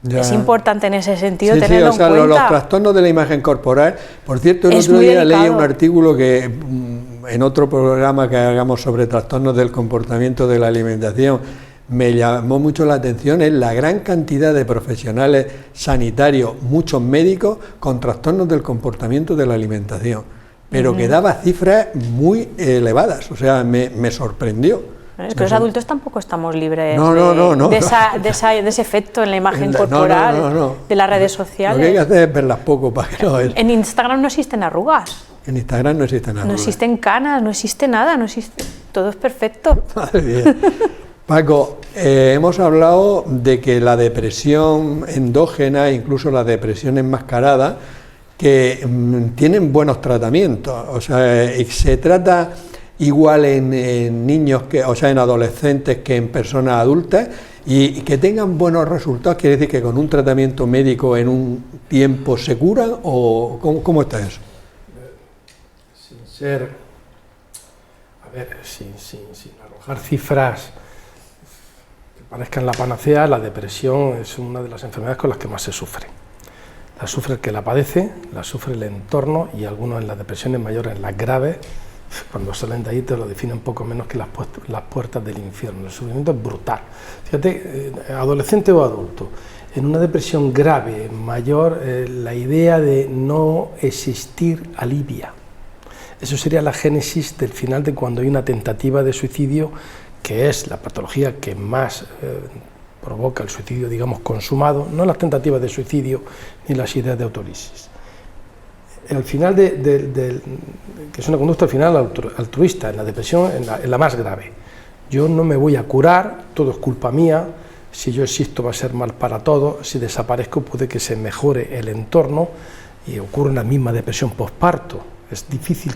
Ya. Es importante en ese sentido tenerlo en cuenta. Los trastornos de la imagen corporal, por cierto, el otro día leí un artículo que en otro programa que hagamos sobre trastornos del comportamiento de la alimentación me llamó mucho la atención, es la gran cantidad de profesionales sanitarios, muchos médicos, con trastornos del comportamiento de la alimentación, pero que daba cifras muy elevadas, o sea, me sorprendió. Es que los adultos tampoco estamos libres de ese efecto en la imagen corporal de las redes sociales. Lo que hay que hacer es verlas poco para que no vean. En Instagram no existen arrugas. En Instagram no existen arrugas. No existen canas, no existe nada, todo es perfecto. Madre mía. Paco, hemos hablado de que la depresión endógena, incluso la depresión enmascarada, que tienen buenos tratamientos, o sea, se trata igual en niños, en adolescentes que en personas adultas, y que tengan buenos resultados, quiere decir que con un tratamiento médico en un tiempo se curan, o ¿cómo está eso? Sin arrojar cifras que parezcan la panacea, la depresión es una de las enfermedades con las que más se sufre. La sufre el que la padece, la sufre el entorno y algunos en las depresiones mayores, en las graves, cuando salen de ahí te lo definen poco menos que las puertas del infierno. El sufrimiento es brutal. Fíjate, adolescente o adulto, en una depresión grave, mayor, la idea de no existir alivia. Eso sería la génesis del final de cuando hay una tentativa de suicidio, que es la patología que más provoca el suicidio, digamos, consumado, no las tentativas de suicidio ni las ideas de autolisis. El final que es una conducta al final altruista, en la depresión, en la más grave. Yo no me voy a curar, todo es culpa mía, si yo existo va a ser mal para todos, si desaparezco puede que se mejore el entorno y ocurre una misma depresión posparto. Es difícil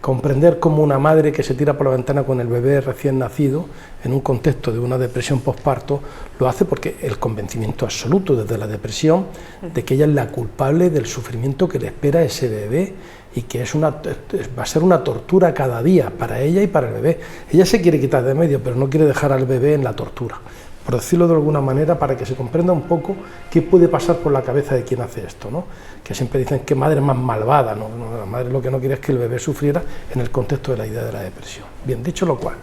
comprender cómo una madre que se tira por la ventana con el bebé recién nacido en un contexto de una depresión posparto lo hace porque el convencimiento absoluto desde la depresión de que ella es la culpable del sufrimiento que le espera a ese bebé y que va a ser una tortura cada día para ella y para el bebé. Ella se quiere quitar de medio, pero no quiere dejar al bebé en la tortura, por decirlo de alguna manera, para que se comprenda un poco qué puede pasar por la cabeza de quien hace esto, ¿no? Que siempre dicen que madre más malvada, ¿no? La madre lo que no quiere es que el bebé sufriera en el contexto de la idea de la depresión. Bien, dicho lo cual,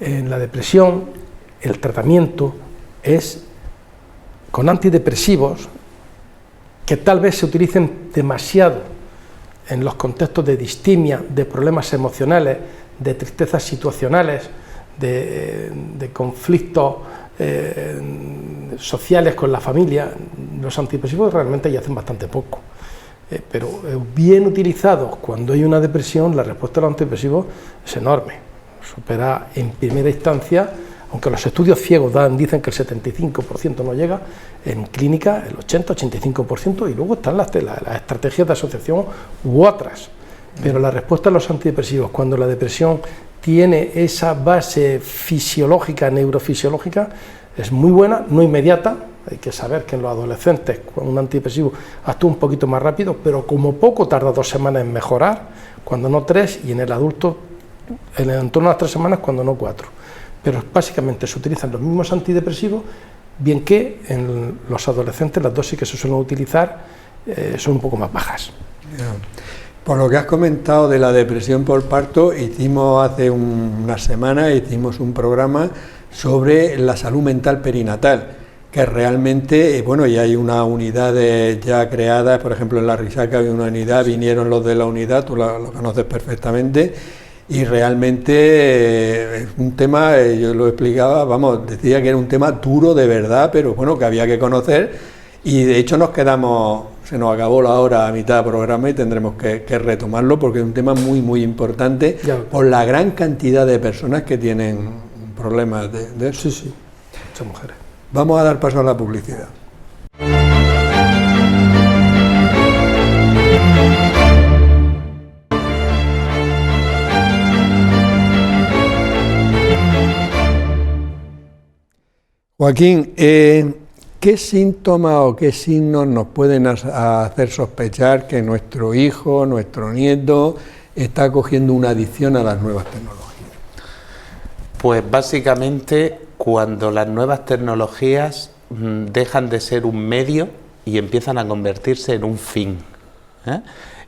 en la depresión el tratamiento es con antidepresivos que tal vez se utilicen demasiado en los contextos de distimia, de problemas emocionales, de tristezas situacionales, de conflictos sociales con la familia. Los antidepresivos realmente ya hacen bastante poco, pero bien utilizados cuando hay una depresión, la respuesta a los antidepresivos es enorme, supera en primera instancia, aunque los estudios ciegos dicen que el 75% no llega, en clínica el 80-85%, y luego están las estrategias de asociación u otras, pero la respuesta a los antidepresivos cuando la depresión tiene esa base fisiológica, neurofisiológica, es muy buena, no inmediata. Hay que saber que en los adolescentes con un antidepresivo actúa un poquito más rápido, pero como poco tarda 2 semanas en mejorar, cuando no 3, y en el adulto en el entorno de las 3 semanas, cuando no 4. Pero básicamente se utilizan los mismos antidepresivos, bien que en los adolescentes las dosis que se suelen utilizar son un poco más bajas. Por lo que has comentado de la depresión por parto, hicimos hace unas semanas un programa sobre la salud mental perinatal, que realmente, bueno, y hay una unidad ya creada, por ejemplo en La Risaca hay una unidad, vinieron los de la unidad, tú lo conoces perfectamente, y realmente es un tema, yo lo explicaba, vamos, decía que era un tema duro de verdad, pero bueno, que había que conocer, y de hecho se nos acabó la hora a mitad del programa y tendremos que retomarlo porque es un tema muy muy importante por la gran cantidad de personas que tienen problemas de eso. Sí, sí, muchas mujeres. Vamos a dar paso a la publicidad. Joaquín, ¿qué síntomas o qué signos nos pueden hacer sospechar que nuestro hijo, nuestro nieto, está cogiendo una adicción a las nuevas tecnologías? Pues básicamente cuando las nuevas tecnologías dejan de ser un medio y empiezan a convertirse en un fin.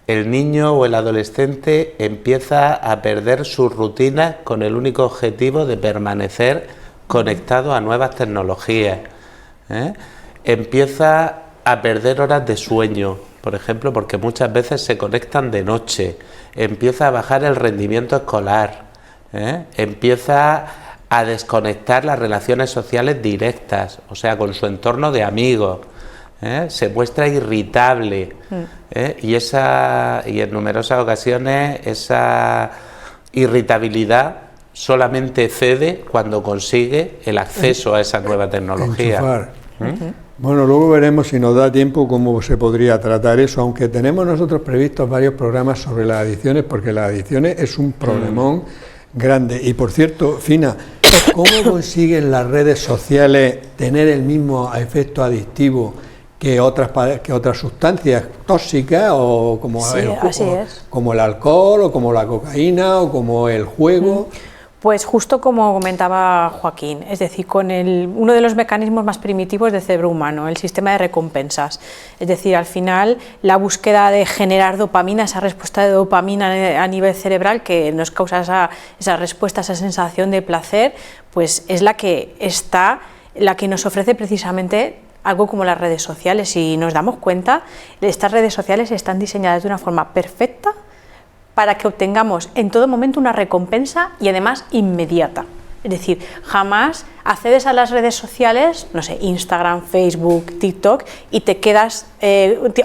El niño o el adolescente empieza a perder sus rutinas con el único objetivo de permanecer conectado a nuevas tecnologías. Empieza a perder horas de sueño, por ejemplo, porque muchas veces se conectan de noche. Empieza a bajar el rendimiento escolar. Empieza a desconectar las relaciones sociales directas, o sea, con su entorno de amigos. Se muestra irritable y en numerosas ocasiones esa irritabilidad solamente cede cuando consigue el acceso a esa nueva tecnología. Bueno, luego veremos si nos da tiempo cómo se podría tratar eso, aunque tenemos nosotros previstos varios programas sobre las adicciones, porque las adicciones es un problemón grande. Y por cierto, Fina, ¿cómo consiguen las redes sociales tener el mismo efecto adictivo que otras sustancias tóxicas o como el alcohol o como la cocaína o como el juego? Pues justo como comentaba Joaquín, es decir, con uno de los mecanismos más primitivos del cerebro humano, el sistema de recompensas. Es decir, al final la búsqueda de generar dopamina, esa respuesta de dopamina a nivel cerebral que nos causa esa respuesta, esa sensación de placer, pues es la que nos ofrece precisamente algo como las redes sociales. Si nos damos cuenta, estas redes sociales están diseñadas de una forma perfecta para que obtengamos en todo momento una recompensa y además inmediata. Es decir, jamás accedes a las redes sociales, no sé, Instagram, Facebook, TikTok, y te quedas,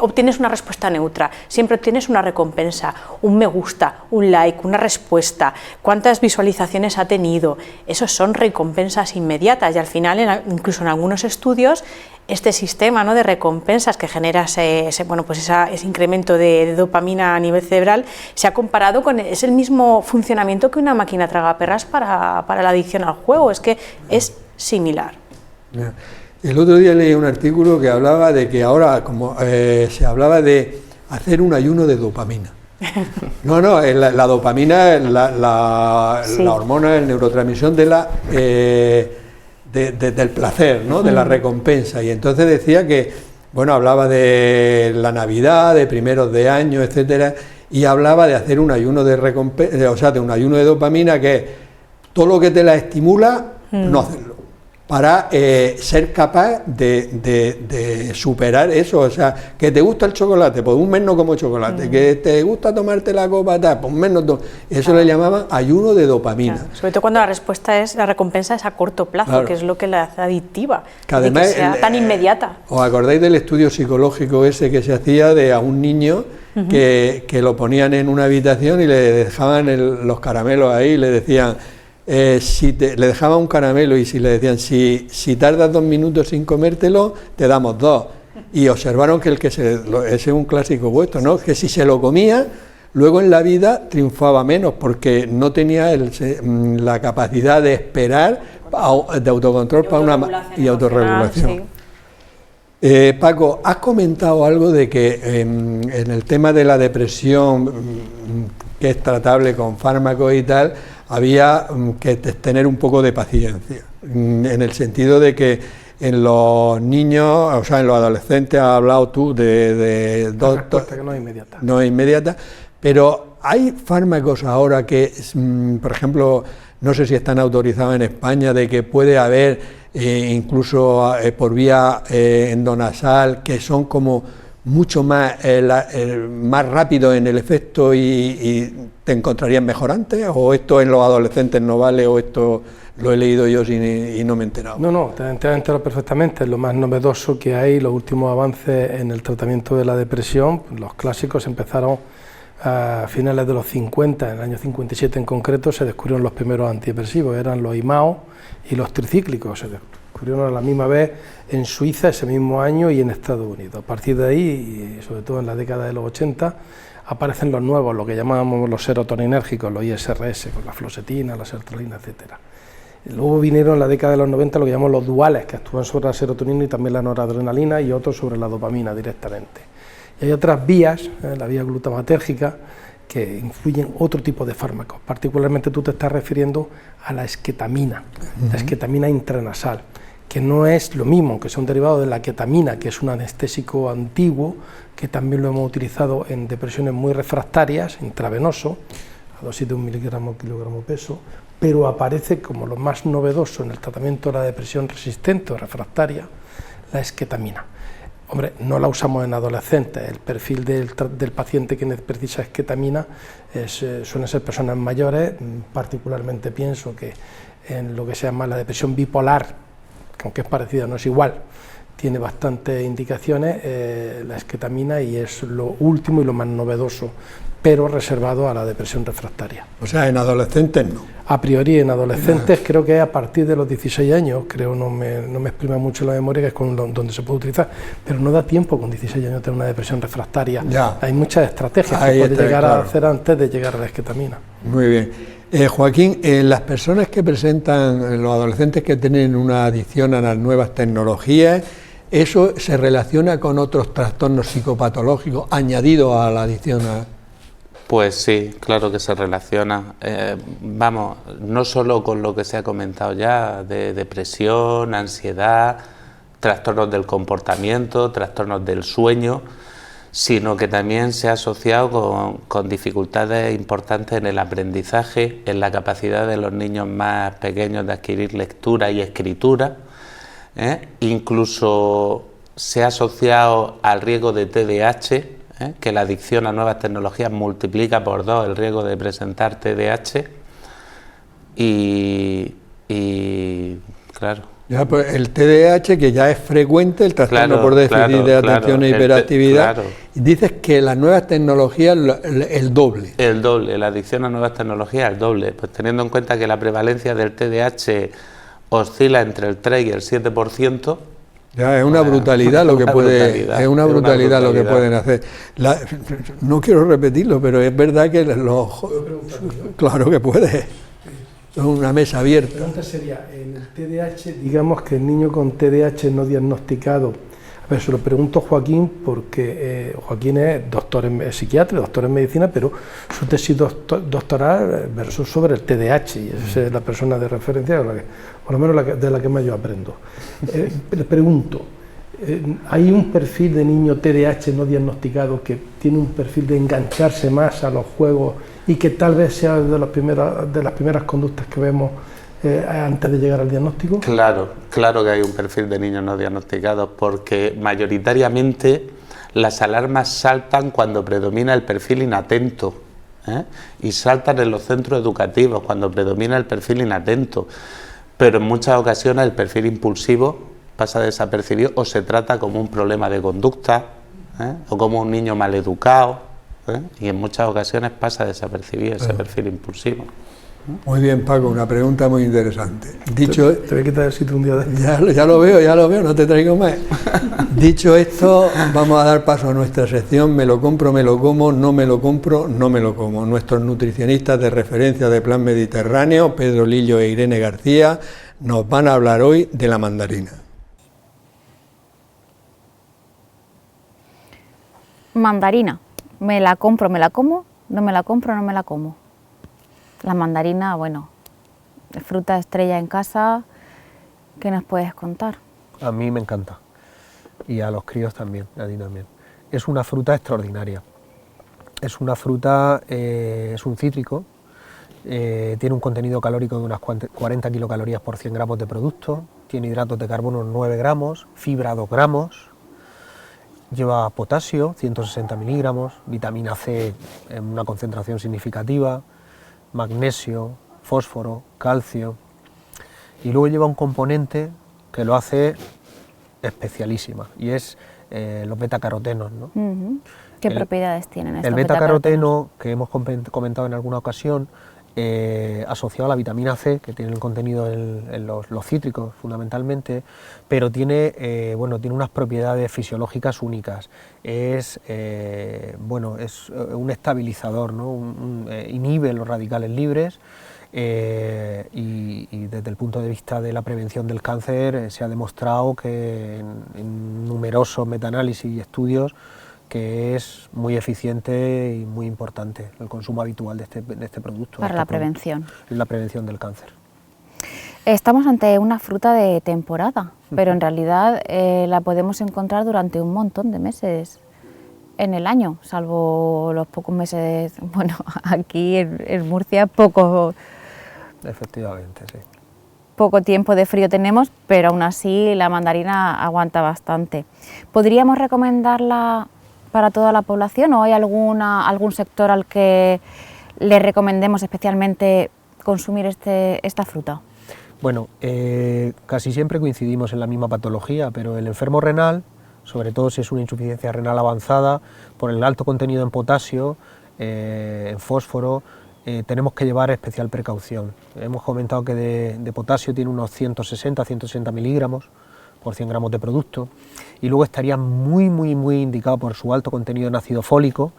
obtienes una respuesta neutra. Siempre obtienes una recompensa, un me gusta, un like, una respuesta, cuántas visualizaciones ha tenido. Esos son recompensas inmediatas y al final, incluso en algunos estudios, este sistema, ¿no?, de recompensas que genera ese incremento de dopamina a nivel cerebral se ha comparado con, es el mismo funcionamiento que una máquina tragaperras para la adicción al juego, es que es similar. El otro día leí un artículo que hablaba de que ahora se hablaba de hacer un ayuno de dopamina. No, la dopamina es la hormona, el neurotransmisión del placer, ¿no?, de la recompensa, y entonces decía que, bueno, hablaba de la Navidad, de primeros de año, etcétera, y hablaba de hacer un ayuno de recompensa, o sea, de un ayuno de dopamina, que es todo lo que te la estimula, no hacerlo, para ser capaz de superar eso. O sea, que te gusta el chocolate, pues un mes no como chocolate, que te gusta tomarte la copa, tal, pues un mes no tomo. Eso le llamaban ayuno de dopamina. Claro, sobre todo cuando la recompensa es a corto plazo, claro, que es lo que la hace adictiva, que además, que sea tan inmediata. ¿Os acordáis del estudio psicológico ese que se hacía a un niño que lo ponían en una habitación y le dejaban los caramelos ahí y le decían... le dejaban un caramelo y si le decían si tardas 2 minutos sin comértelo, te damos 2. Y observaron que ese es un clásico vuestro, ¿no?, que si se lo comía, luego en la vida triunfaba menos porque no tenía la capacidad de esperar, de autocontrol y autorregulación. Sí. Paco, has comentado algo de que en el tema de la depresión, que es tratable con fármacos y tal, había que tener un poco de paciencia, en el sentido de que en los niños, o sea, en los adolescentes, has hablado tú de dos... respuesta que no es inmediata. No es inmediata, pero hay fármacos ahora que, por ejemplo, no sé si están autorizados en España, de que puede haber incluso por vía endonasal, que son como mucho más rápido en el efecto y te encontrarías mejor antes, o esto en los adolescentes no vale, o esto lo he leído yo y no me he enterado. No, te has enterado perfectamente. Es lo más novedoso que hay, los últimos avances en el tratamiento de la depresión. Los clásicos empezaron a finales de los 50, en el año 57 en concreto, se descubrieron los primeros antidepresivos, eran los IMAO y los tricíclicos. Se descubrieron a la misma vez en Suiza ese mismo año y en Estados Unidos. A partir de ahí, y sobre todo en la década de los 80, aparecen los nuevos, lo que llamábamos los serotoninérgicos, los ISRS, con la fluoxetina, la sertralina, etcétera. Luego vinieron en la década de los 90 lo que llamamos los duales, que actúan sobre la serotonina y también la noradrenalina, y otros sobre la dopamina directamente. Y hay otras vías, la vía glutamatérgica, que influyen otro tipo de fármacos. Particularmente tú te estás refiriendo a la esquetamina, la esquetamina intranasal, que no es lo mismo, que son derivados de la ketamina, que es un anestésico antiguo, que también lo hemos utilizado en depresiones muy refractarias, intravenoso, a dosis de 1 miligramo por kilogramo peso, pero aparece como lo más novedoso en el tratamiento de la depresión resistente o refractaria, la esquetamina. Hombre, no la usamos en adolescentes, el perfil del paciente que precisa esquetamina suelen ser personas mayores, particularmente pienso que en lo que se llama la depresión bipolar, que aunque es parecida, no es igual, tiene bastantes indicaciones, la esquetamina, y es lo último y lo más novedoso, pero reservado a la depresión refractaria. O sea, en adolescentes no. A priori en adolescentes creo que es a partir de los 16 años, creo, no me exprime mucho la memoria, que es donde se puede utilizar, pero no da tiempo con 16 años tener una depresión refractaria. Ya. Hay muchas estrategias que puede llegar a hacer antes de llegar a la esquetamina. Muy bien. Joaquín, las personas que presentan, los adolescentes que tienen una adicción a las nuevas tecnologías, ¿eso se relaciona con otros trastornos psicopatológicos añadidos a la adicción a...? Pues sí, claro que se relaciona. Vamos, no solo con lo que se ha comentado ya, de depresión, ansiedad, trastornos del comportamiento, trastornos del sueño, sino que también se ha asociado con dificultades importantes en el aprendizaje, en la capacidad de los niños más pequeños de adquirir lectura y escritura. Incluso se ha asociado al riesgo de TDAH, que la adicción a nuevas tecnologías multiplica por 2 el riesgo de presentar TDAH y claro. Ya, pues, el TDAH, que ya es frecuente, el trastorno por déficit de atención e hiperactividad, dices que las nuevas tecnologías el doble. El doble, la adicción a nuevas tecnologías el doble, pues teniendo en cuenta que la prevalencia del TDAH oscila entre el 3 y el 7%. Ya, es una brutalidad lo que pueden hacer. No quiero repetirlo, pero es verdad que claro que puede. Es una mesa abierta. La pregunta sería, en el TDAH, digamos que el niño con TDAH no diagnosticado, a ver, se lo pregunto a Joaquín porque Joaquín es psiquiatra, doctor en medicina, pero su tesis doctoral versó sobre el TDAH y esa es la persona de referencia, por lo menos de la que más yo aprendo. Le pregunto, ¿hay un perfil de niño TDAH no diagnosticado que tiene un perfil de engancharse más a los juegos y que tal vez sea de las primeras conductas que vemos antes de llegar al diagnóstico? Claro que hay un perfil de niños no diagnosticados, porque mayoritariamente las alarmas saltan cuando predomina el perfil inatento, y saltan en los centros educativos cuando predomina el perfil inatento, pero en muchas ocasiones el perfil impulsivo pasa desapercibido o se trata como un problema de conducta, o como un niño maleducado, y en muchas ocasiones pasa desapercibido ese perfil impulsivo. Muy bien, Paco, una pregunta muy interesante. Dicho, te voy a quitar el sitio un día de... Ya lo veo, no te traigo más. Dicho esto, vamos a dar paso a nuestra sección Me lo compro, me lo como, no me lo compro, no me lo como. Nuestros nutricionistas de referencia de Plan Mediterráneo, Pedro Lillo e Irene García, nos van a hablar hoy de la mandarina. Mandarina. Me la compro, me la como, no me la compro, no me la como. La mandarina, bueno, fruta estrella en casa, ¿qué nos puedes contar? A mí me encanta, y a los críos también, a ti también. Es una fruta extraordinaria. Es una fruta, es un cítrico, tiene un contenido calórico de unas 40 kilocalorías por 100 gramos de producto, tiene hidratos de carbono 9 gramos, fibra 2 gramos, lleva potasio, 160 miligramos, vitamina C en una concentración significativa, magnesio, fósforo, calcio, y luego lleva un componente que lo hace especialísima, y es los betacarotenos, ¿no? ¿Qué propiedades tienen estos el betacaroteno, que hemos comentado en alguna ocasión, asociado a la vitamina C, que tiene el contenido en los cítricos fundamentalmente, pero tiene unas propiedades fisiológicas únicas. Es un estabilizador, ¿no? Inhibe los radicales libres, y desde el punto de vista de la prevención del cáncer se ha demostrado que en numerosos metaanálisis y estudios que es muy eficiente y muy importante el consumo habitual de este producto. Para la prevención. La prevención del cáncer. Estamos ante una fruta de temporada, pero en realidad la podemos encontrar durante un montón de meses en el año, salvo los pocos meses, bueno, aquí en Murcia poco... Efectivamente, sí. Poco tiempo de frío tenemos, pero aún así la mandarina aguanta bastante. ¿Podríamos recomendarla para toda la población o hay algún sector al que le recomendemos especialmente consumir esta fruta? Bueno, casi siempre coincidimos en la misma patología, pero el enfermo renal, sobre todo si es una insuficiencia renal avanzada, por el alto contenido en potasio, en fósforo, tenemos que llevar especial precaución. Hemos comentado que de potasio tiene unos 160 miligramos por 100 gramos de producto, y luego estaría muy indicado por su alto contenido en ácido fólico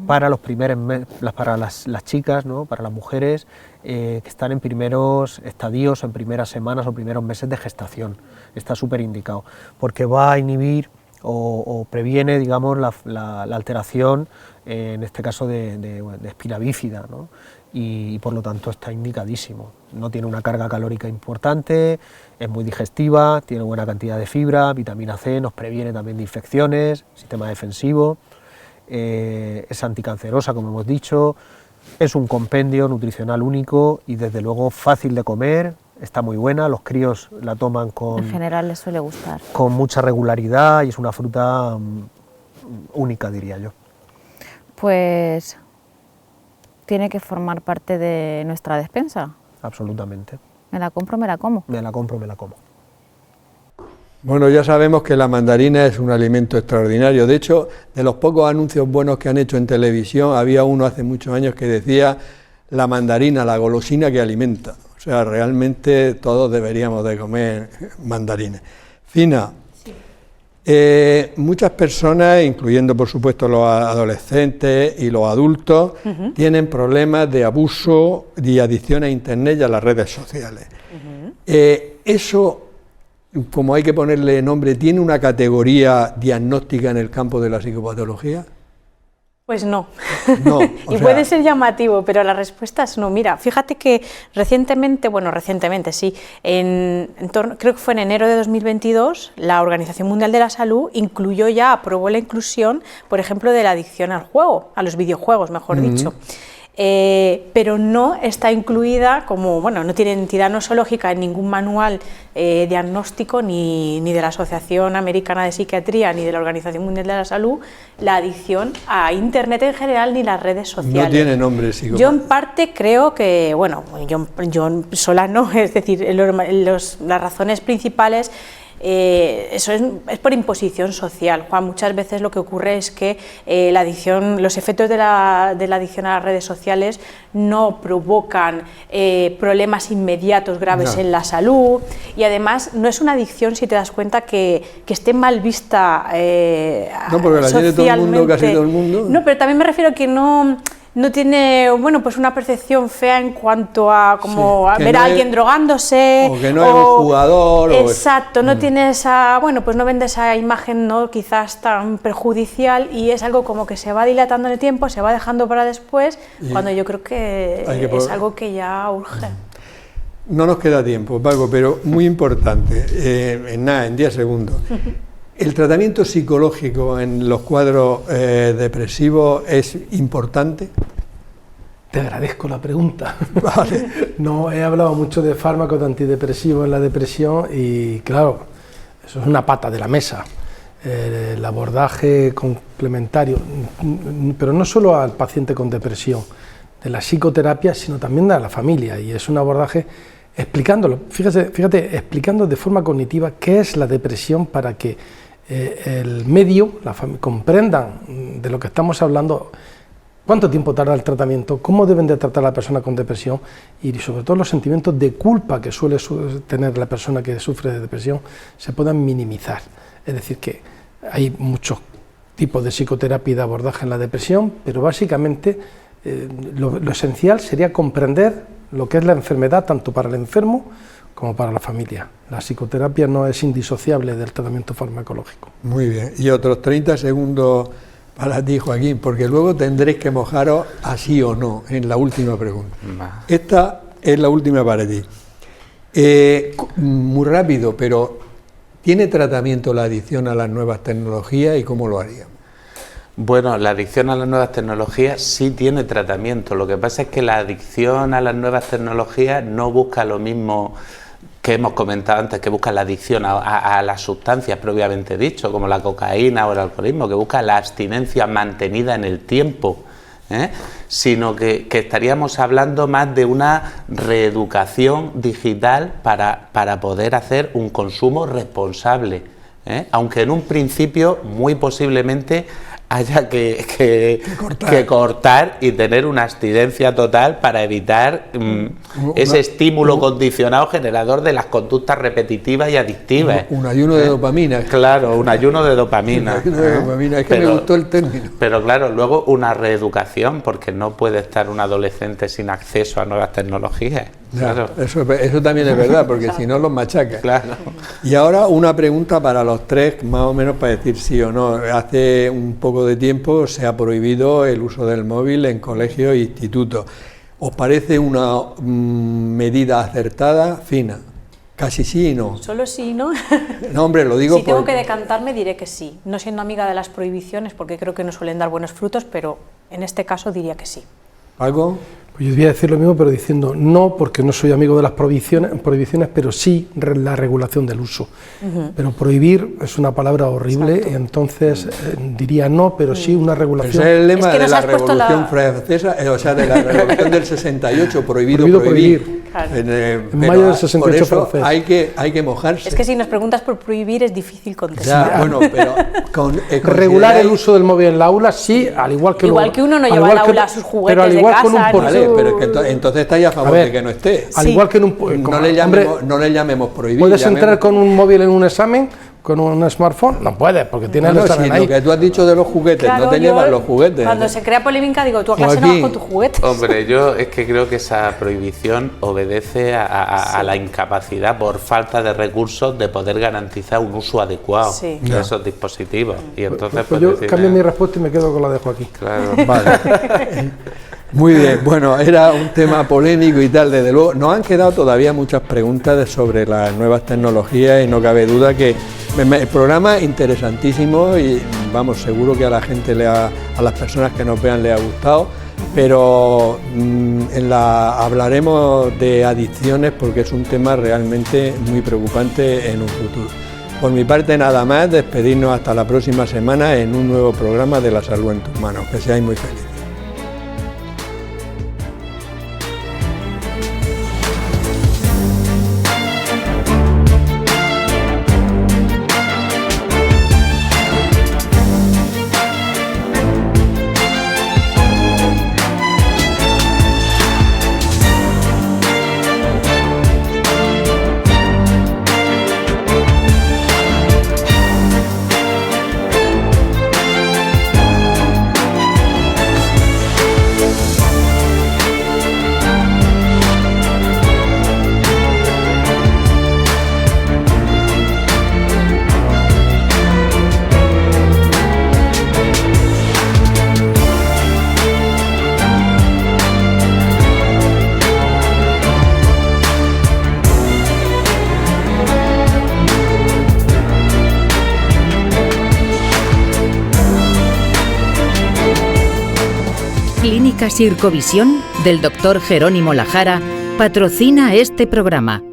para las chicas, ¿no? Para las mujeres que están en primeros estadios, en primeras semanas o primeros meses de gestación. Está súper indicado, porque va a inhibir o previene, digamos, la alteración, en este caso de espina bífida, ¿no? Y por lo tanto está indicadísimo. No tiene una carga calórica importante, es muy digestiva, tiene buena cantidad de fibra, vitamina C, nos previene también de infecciones, sistema defensivo, es anticancerosa, como hemos dicho, es un compendio nutricional único y desde luego fácil de comer, está muy buena, los críos la toman En general les suele gustar. con mucha regularidad y es una fruta única, diría yo. Pues tiene que formar parte de nuestra despensa. Absolutamente. ¿Me la compro, me la como? Me la compro, me la como. Bueno, ya sabemos que la mandarina es un alimento extraordinario. De hecho, de los pocos anuncios buenos que han hecho en televisión, había uno hace muchos años que decía la mandarina, la golosina que alimenta. O sea, realmente todos deberíamos de comer mandarina. Fina, muchas personas, incluyendo por supuesto los adolescentes y los adultos, tienen problemas de abuso y adicción a Internet y a las redes sociales. Eso, como hay que ponerle nombre, ¿tiene una categoría diagnóstica en el campo de la psicopatología? Pues no, No, y puede ser llamativo, pero la respuesta es no. Mira, fíjate que recientemente sí, creo que fue en enero de 2022, la Organización Mundial de la Salud aprobó la inclusión, por ejemplo, de la adicción al juego, a los videojuegos, mejor dicho. Pero no está incluida no tiene entidad nosológica en ningún manual diagnóstico ni de la Asociación Americana de Psiquiatría ni de la Organización Mundial de la Salud, la adicción a Internet en general ni las redes sociales. No tiene nombre psicopático. Yo en parte creo que, yo sola no, es decir, las razones principales. Eso es por imposición social, Juan. Muchas veces lo que ocurre es que la adicción, los efectos de la adicción a las redes sociales no provocan problemas inmediatos graves en la salud, y además no es una adicción, si te das cuenta, que esté mal vista no, porque la tiene todo el mundo, casi todo el mundo. No, pero también me refiero a que no tiene una percepción fea en cuanto a ver a alguien drogándose, o que no es un jugador, exacto, no tiene esa, no vende esa imagen, no quizás tan perjudicial, y es algo como que se va dilatando en el tiempo, se va dejando para después, cuando yo creo que es algo que ya urge. No nos queda tiempo, Paco, pero muy importante, en 10 segundos. ¿El tratamiento psicológico en los cuadros depresivos es importante? Te agradezco la pregunta. Vale. No he hablado mucho de fármacos de antidepresivos en la depresión y claro, eso es una pata de la mesa. El abordaje complementario, pero no solo al paciente con depresión, de la psicoterapia, sino también de la familia, y es un abordaje explicándolo, fíjate, explicando de forma cognitiva qué es la depresión para que el medio, comprendan de lo que estamos hablando, cuánto tiempo tarda el tratamiento, cómo deben de tratar a la persona con depresión y sobre todo los sentimientos de culpa que suele tener la persona que sufre de depresión se puedan minimizar. Es decir, que hay muchos tipos de psicoterapia y de abordaje en la depresión, pero básicamente lo esencial sería comprender lo que es la enfermedad tanto para el enfermo como para la familia. La psicoterapia no es indisociable del tratamiento farmacológico. Muy bien, y otros 30 segundos para ti, Joaquín, porque luego tendréis que mojaros así o no en la última pregunta. Esta es la última para ti. Muy rápido, pero ¿tiene tratamiento la adicción a las nuevas tecnologías y cómo lo haríamos? Bueno, la adicción a las nuevas tecnologías sí tiene tratamiento. Lo que pasa es que la adicción a las nuevas tecnologías no busca lo mismo que hemos comentado antes, que busca la adicción a las sustancias propiamente dicho, como la cocaína o el alcoholismo, que busca la abstinencia mantenida en el tiempo, sino que estaríamos hablando más de una reeducación digital para poder hacer un consumo responsable, aunque en un principio muy posiblemente haya que cortar y tener una abstinencia total para evitar ese estímulo condicionado generador de las conductas repetitivas y adictivas. Un ayuno de dopamina. Claro, un ayuno de dopamina. Un ayuno de dopamina, es que me gustó el término. Pero claro, luego una reeducación, porque no puede estar un adolescente sin acceso a nuevas tecnologías. Claro. Eso también es verdad, porque si no los machacas. Claro. Y ahora una pregunta para los tres, más o menos para decir sí o no. Hace un poco de tiempo se ha prohibido el uso del móvil en colegios e institutos. ¿Os parece una medida acertada, fina? Casi sí y no. Solo sí, ¿no? No, hombre, lo digo si tengo que decantarme, diré que sí. No siendo amiga de las prohibiciones, porque creo que no suelen dar buenos frutos, pero en este caso diría que sí. ¿Algo? Pues yo voy a decir lo mismo, pero diciendo no, porque no soy amigo de las prohibiciones, pero sí la regulación del uso. Pero prohibir es una palabra horrible, y entonces diría no, pero sí una regulación. Ese es el lema de la Revolución Francesa, o sea, de la Revolución del 68, prohibir. Claro. En mayo del 68 francés. Hay que mojarse. Es que si nos preguntas por prohibir es difícil contestar. Ya, bueno, pero regular el uso del móvil en la aula, sí, al igual que uno no lleva al aula sus juguetes de casa. Pero que entonces estáis a favor de que no esté. Al igual que en un... no le llamemos prohibir. ¿Puedes entrar con un móvil en un examen? ¿Con un smartphone? No puedes, porque tienes el examen ahí. Lo que tú has dicho de los juguetes, claro, no te llevas los juguetes. Cuando se crea polémica digo, tú a clase no vas con tus juguetes. Hombre, yo es que creo que esa prohibición obedece a la incapacidad por falta de recursos de poder garantizar un uso adecuado de esos dispositivos. Y entonces pues yo cambio mi respuesta y me quedo con la de Joaquín. Claro. Vale. Muy bien, bueno, era un tema polémico y tal, desde luego. Nos han quedado todavía muchas preguntas sobre las nuevas tecnologías y no cabe duda que el programa es interesantísimo y vamos, seguro que a la gente, a las personas que nos vean les ha gustado, pero hablaremos de adicciones porque es un tema realmente muy preocupante en un futuro. Por mi parte nada más, despedirnos hasta la próxima semana en un nuevo programa de La Salud en tus manos. Que seáis muy felices. Clínica Sircovisión del Dr. Jerónimo Lajara patrocina este programa.